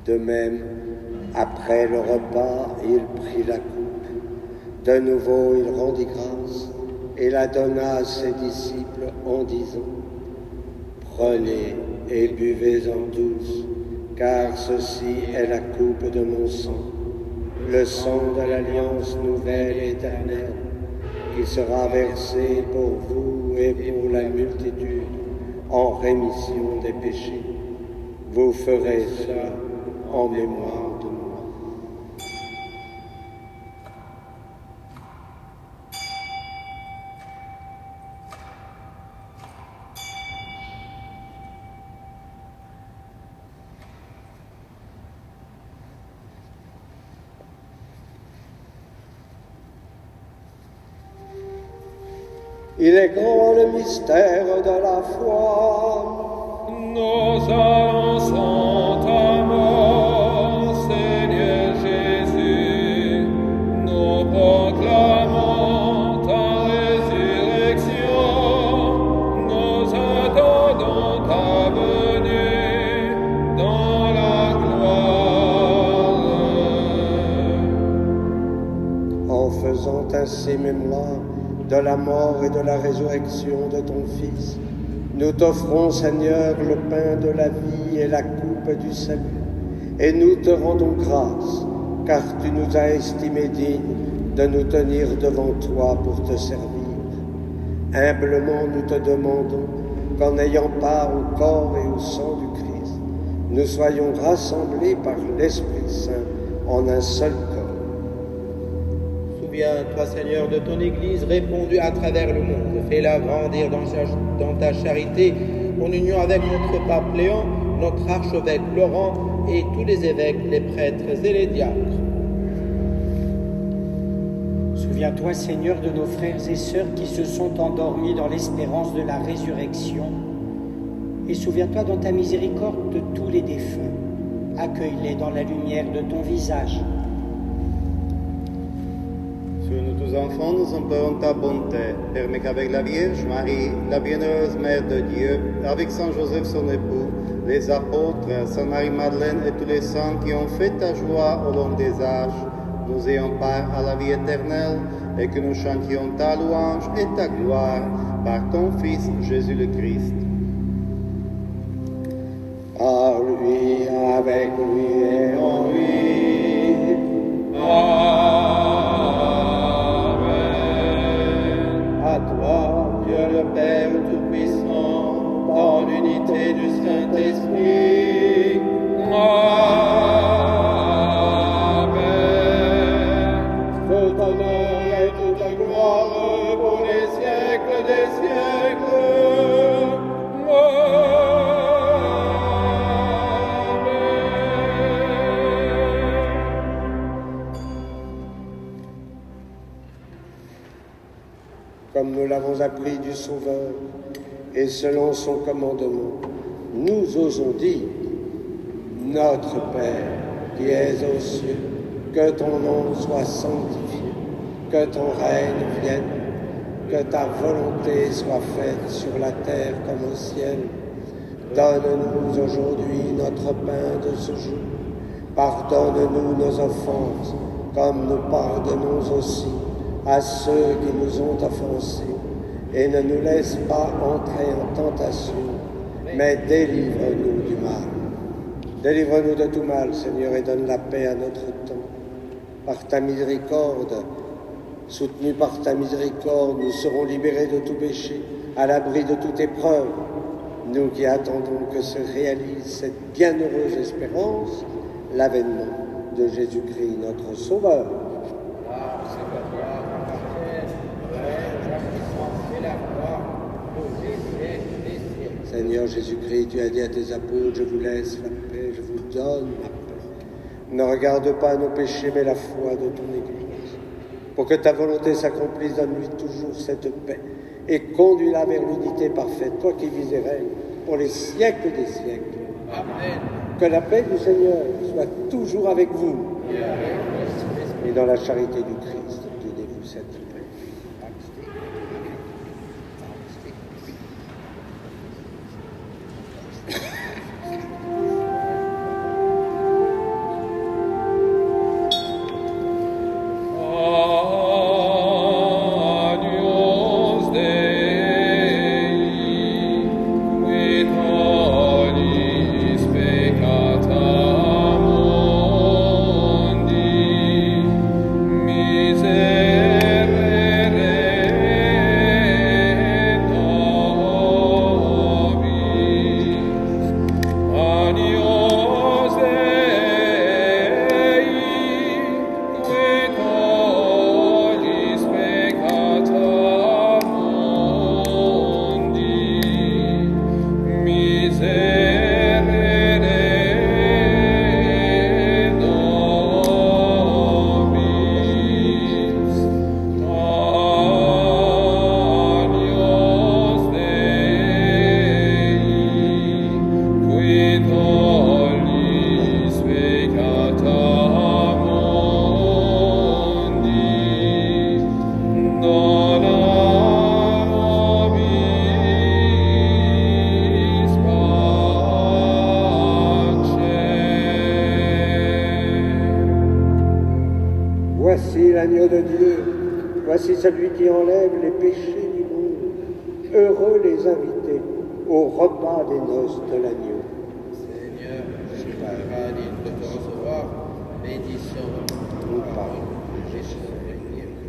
De même, après le repas, il prit la coupe. De nouveau, il rendit grâce et la donna à ses disciples en disant : « Prenez et buvez-en tous, car ceci est la coupe de mon sang, le sang de l'alliance nouvelle et éternelle, qui sera versé pour vous et pour la multitude en rémission des péchés. Vous ferez cela en mémoire de moi. Il est grand le mystère de la foi. Nous annonçons ta mort, Seigneur Jésus. Nous proclamons ta résurrection. Nous attendons ta venue dans la gloire. En faisant ainsi mémoire de la mort et de la résurrection de ton Fils, nous t'offrons, Seigneur, le pain de la vie et la coupe du salut, et nous te rendons grâce, car tu nous as estimés dignes de nous tenir devant toi pour te servir. Humblement, nous te demandons qu'en ayant part au corps et au sang du Christ, nous soyons rassemblés par l'Esprit Saint en un seul corps. Souviens-toi, Seigneur, de ton Église répandue à travers le monde. Fais-la grandir dans ta charité, en union avec notre pape Léon, notre archevêque Laurent et tous les évêques, les prêtres et les diacres. Souviens-toi, Seigneur, de nos frères et sœurs qui se sont endormis dans l'espérance de la résurrection. Et souviens-toi dans ta miséricorde de tous les défunts. Accueille-les dans la lumière de ton visage. Sur nous tous enfants, nous implorons ta bonté. Permets qu'avec la Vierge Marie, la bienheureuse Mère de Dieu, avec Saint Joseph son époux, les apôtres, Sainte Marie-Madeleine et tous les saints qui ont fait ta joie au long des âges, nous ayons part à la vie éternelle et que nous chantions ta louange et ta gloire par ton Fils Jésus le Christ. Par lui, avec lui et en lui. À toi, Dieu le Père Tout-Puissant, dans l'unité du Saint-Esprit. Amen. Tout honneur et toute gloire pour les siècles des siècles. Comme nous l'avons appris du Sauveur, et selon son commandement, nous osons dire: Notre Père, qui es aux cieux, que ton nom soit sanctifié, que ton règne vienne, que ta volonté soit faite sur la terre comme au ciel. Donne-nous aujourd'hui notre pain de ce jour. Pardonne-nous nos offenses, comme nous pardonnons aussi à ceux qui nous ont offensés, et ne nous laisse pas entrer en tentation, mais délivre-nous du mal. Délivre-nous de tout mal, Seigneur, et donne la paix à notre temps. Par ta miséricorde, soutenus par ta miséricorde, nous serons libérés de tout péché, à l'abri de toute épreuve. Nous qui attendons que se réalise cette bienheureuse espérance, l'avènement de Jésus-Christ, notre Sauveur. Seigneur Jésus-Christ, tu as dit à tes apôtres: je vous laisse la paix, je vous donne la paix. Ne regarde pas nos péchés, mais la foi de ton Église. Pour que ta volonté s'accomplisse, donne-lui toujours cette paix et conduis-la vers l'unité parfaite, toi qui vis et règnes pour les siècles des siècles. Amen. Que la paix du Seigneur soit toujours avec vous. Et dans la charité du Christ, donnez-vous cette paix. Agnus Dei, qui tollis peccatum Voici celui qui enlève les péchés du monde. Heureux les invités au repas des noces de l'agneau. Seigneur, je ne suis pas digne de te recevoir, mais dis seulement la parole que Jésus est guéri.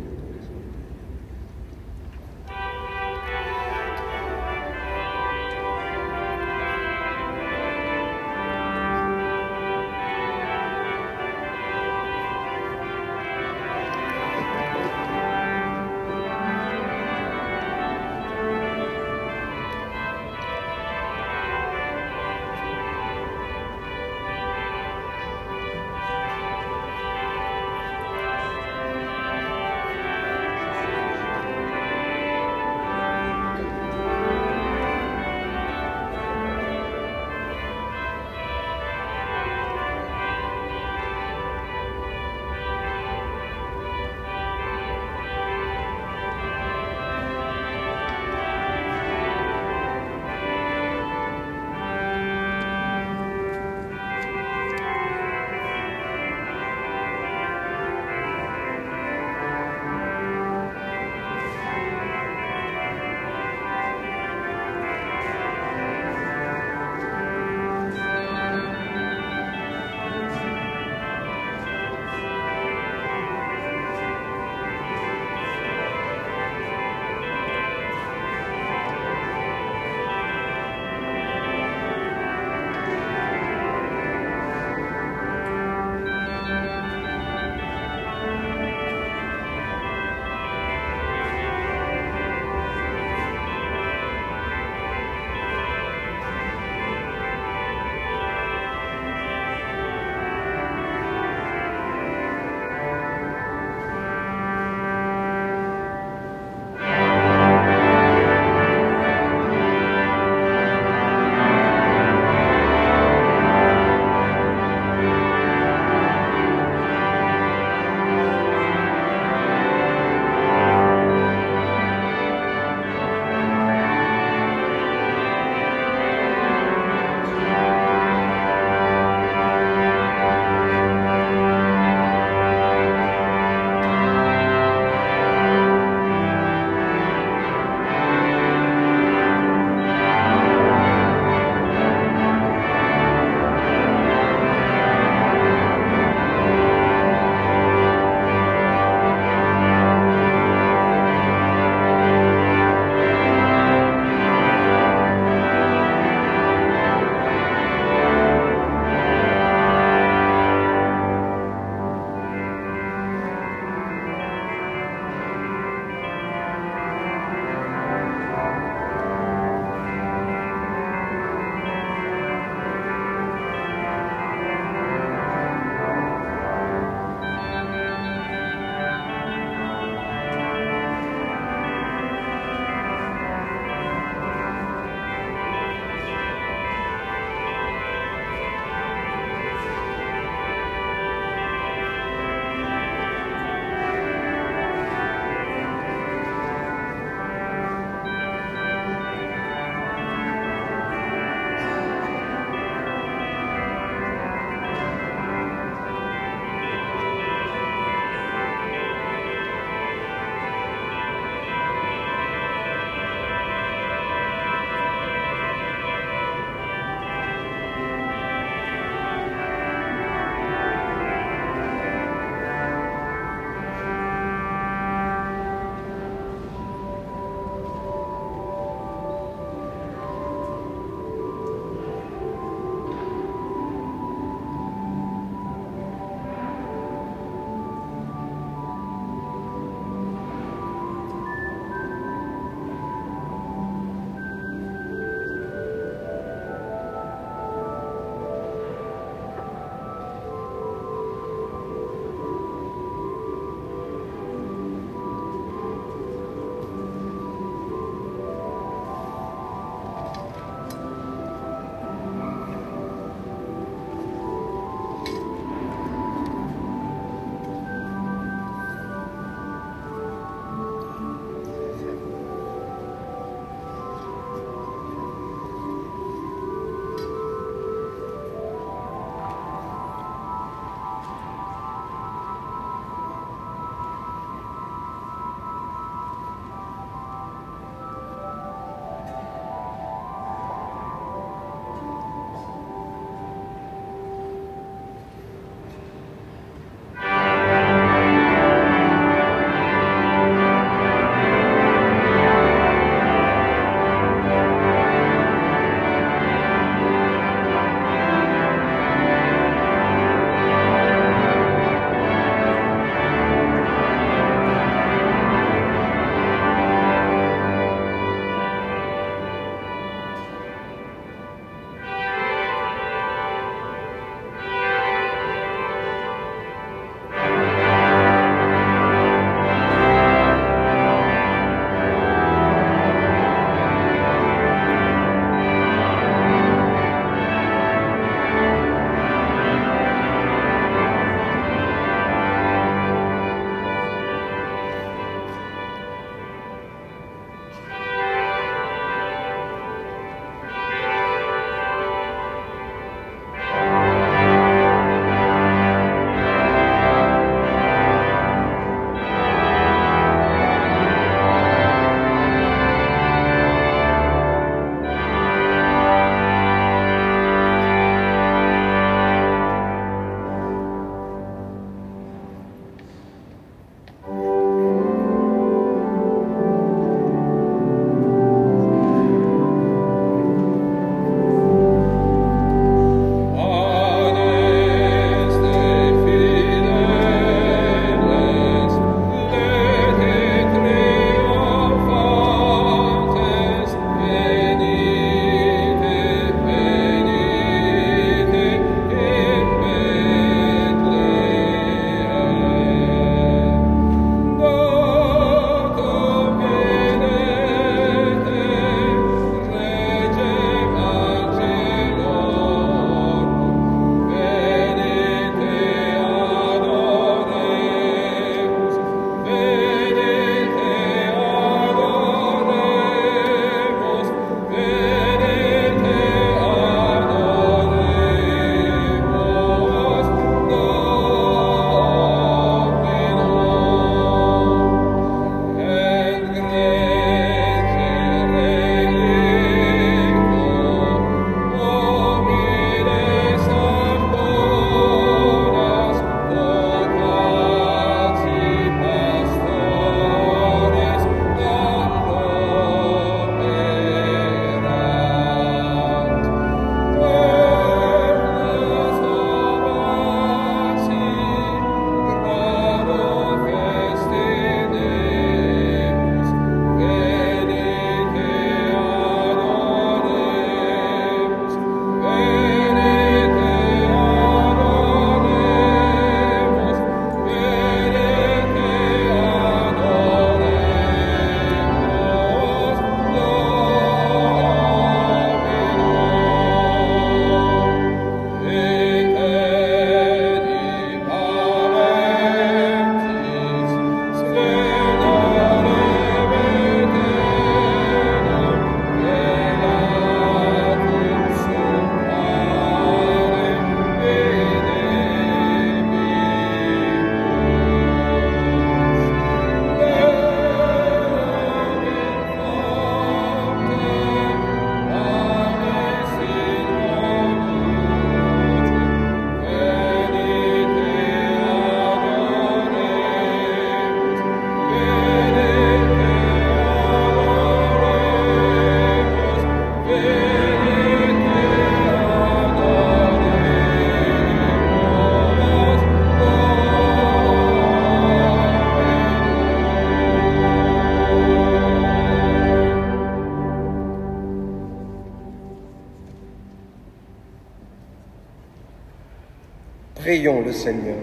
Prions le Seigneur.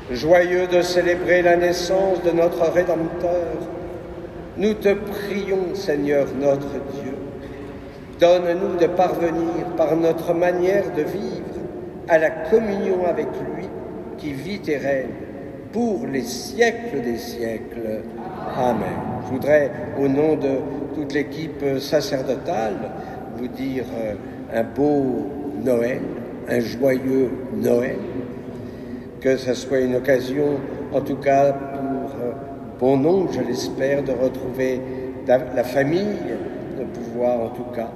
Joyeux de célébrer la naissance de notre Rédempteur, nous te prions, Seigneur notre Dieu. Donne-nous de parvenir par notre manière de vivre à la communion avec lui qui vit et règne pour les siècles des siècles. Amen. Je voudrais, au nom de toute l'équipe sacerdotale, vous dire un beau Noël, un joyeux Noël, que ce soit une occasion, en tout cas pour bon nombre, je l'espère, de retrouver la famille, de pouvoir en tout cas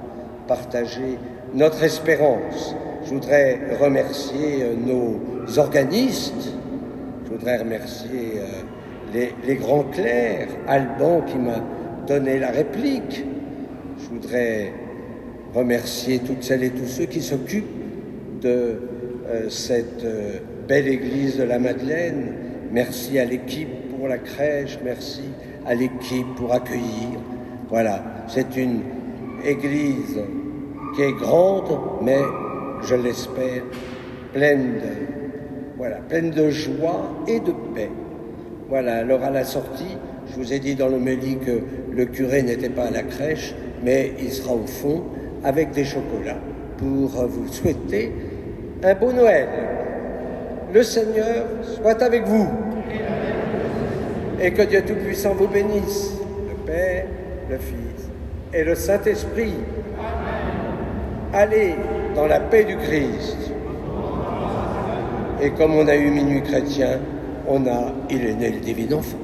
partager notre espérance. Je voudrais remercier nos organistes, je voudrais remercier les grands clercs, Alban qui m'a donné la réplique. Je voudrais remercier toutes celles et tous ceux qui s'occupent de cette belle église de la Madeleine. Merci à l'équipe pour la crèche, merci à l'équipe pour accueillir. Voilà, c'est une église qui est grande, mais je l'espère, pleine de joie et de paix. Voilà, alors à la sortie, je vous ai dit dans l'homélie que le curé n'était pas à la crèche, mais il sera au fond avec des chocolats pour vous souhaiter un beau Noël. Le Seigneur soit avec vous et que Dieu Tout-Puissant vous bénisse, le Père, le Fils et le Saint-Esprit. Allez dans la paix du Christ. Et comme on a eu minuit chrétien, il est né le divin enfant.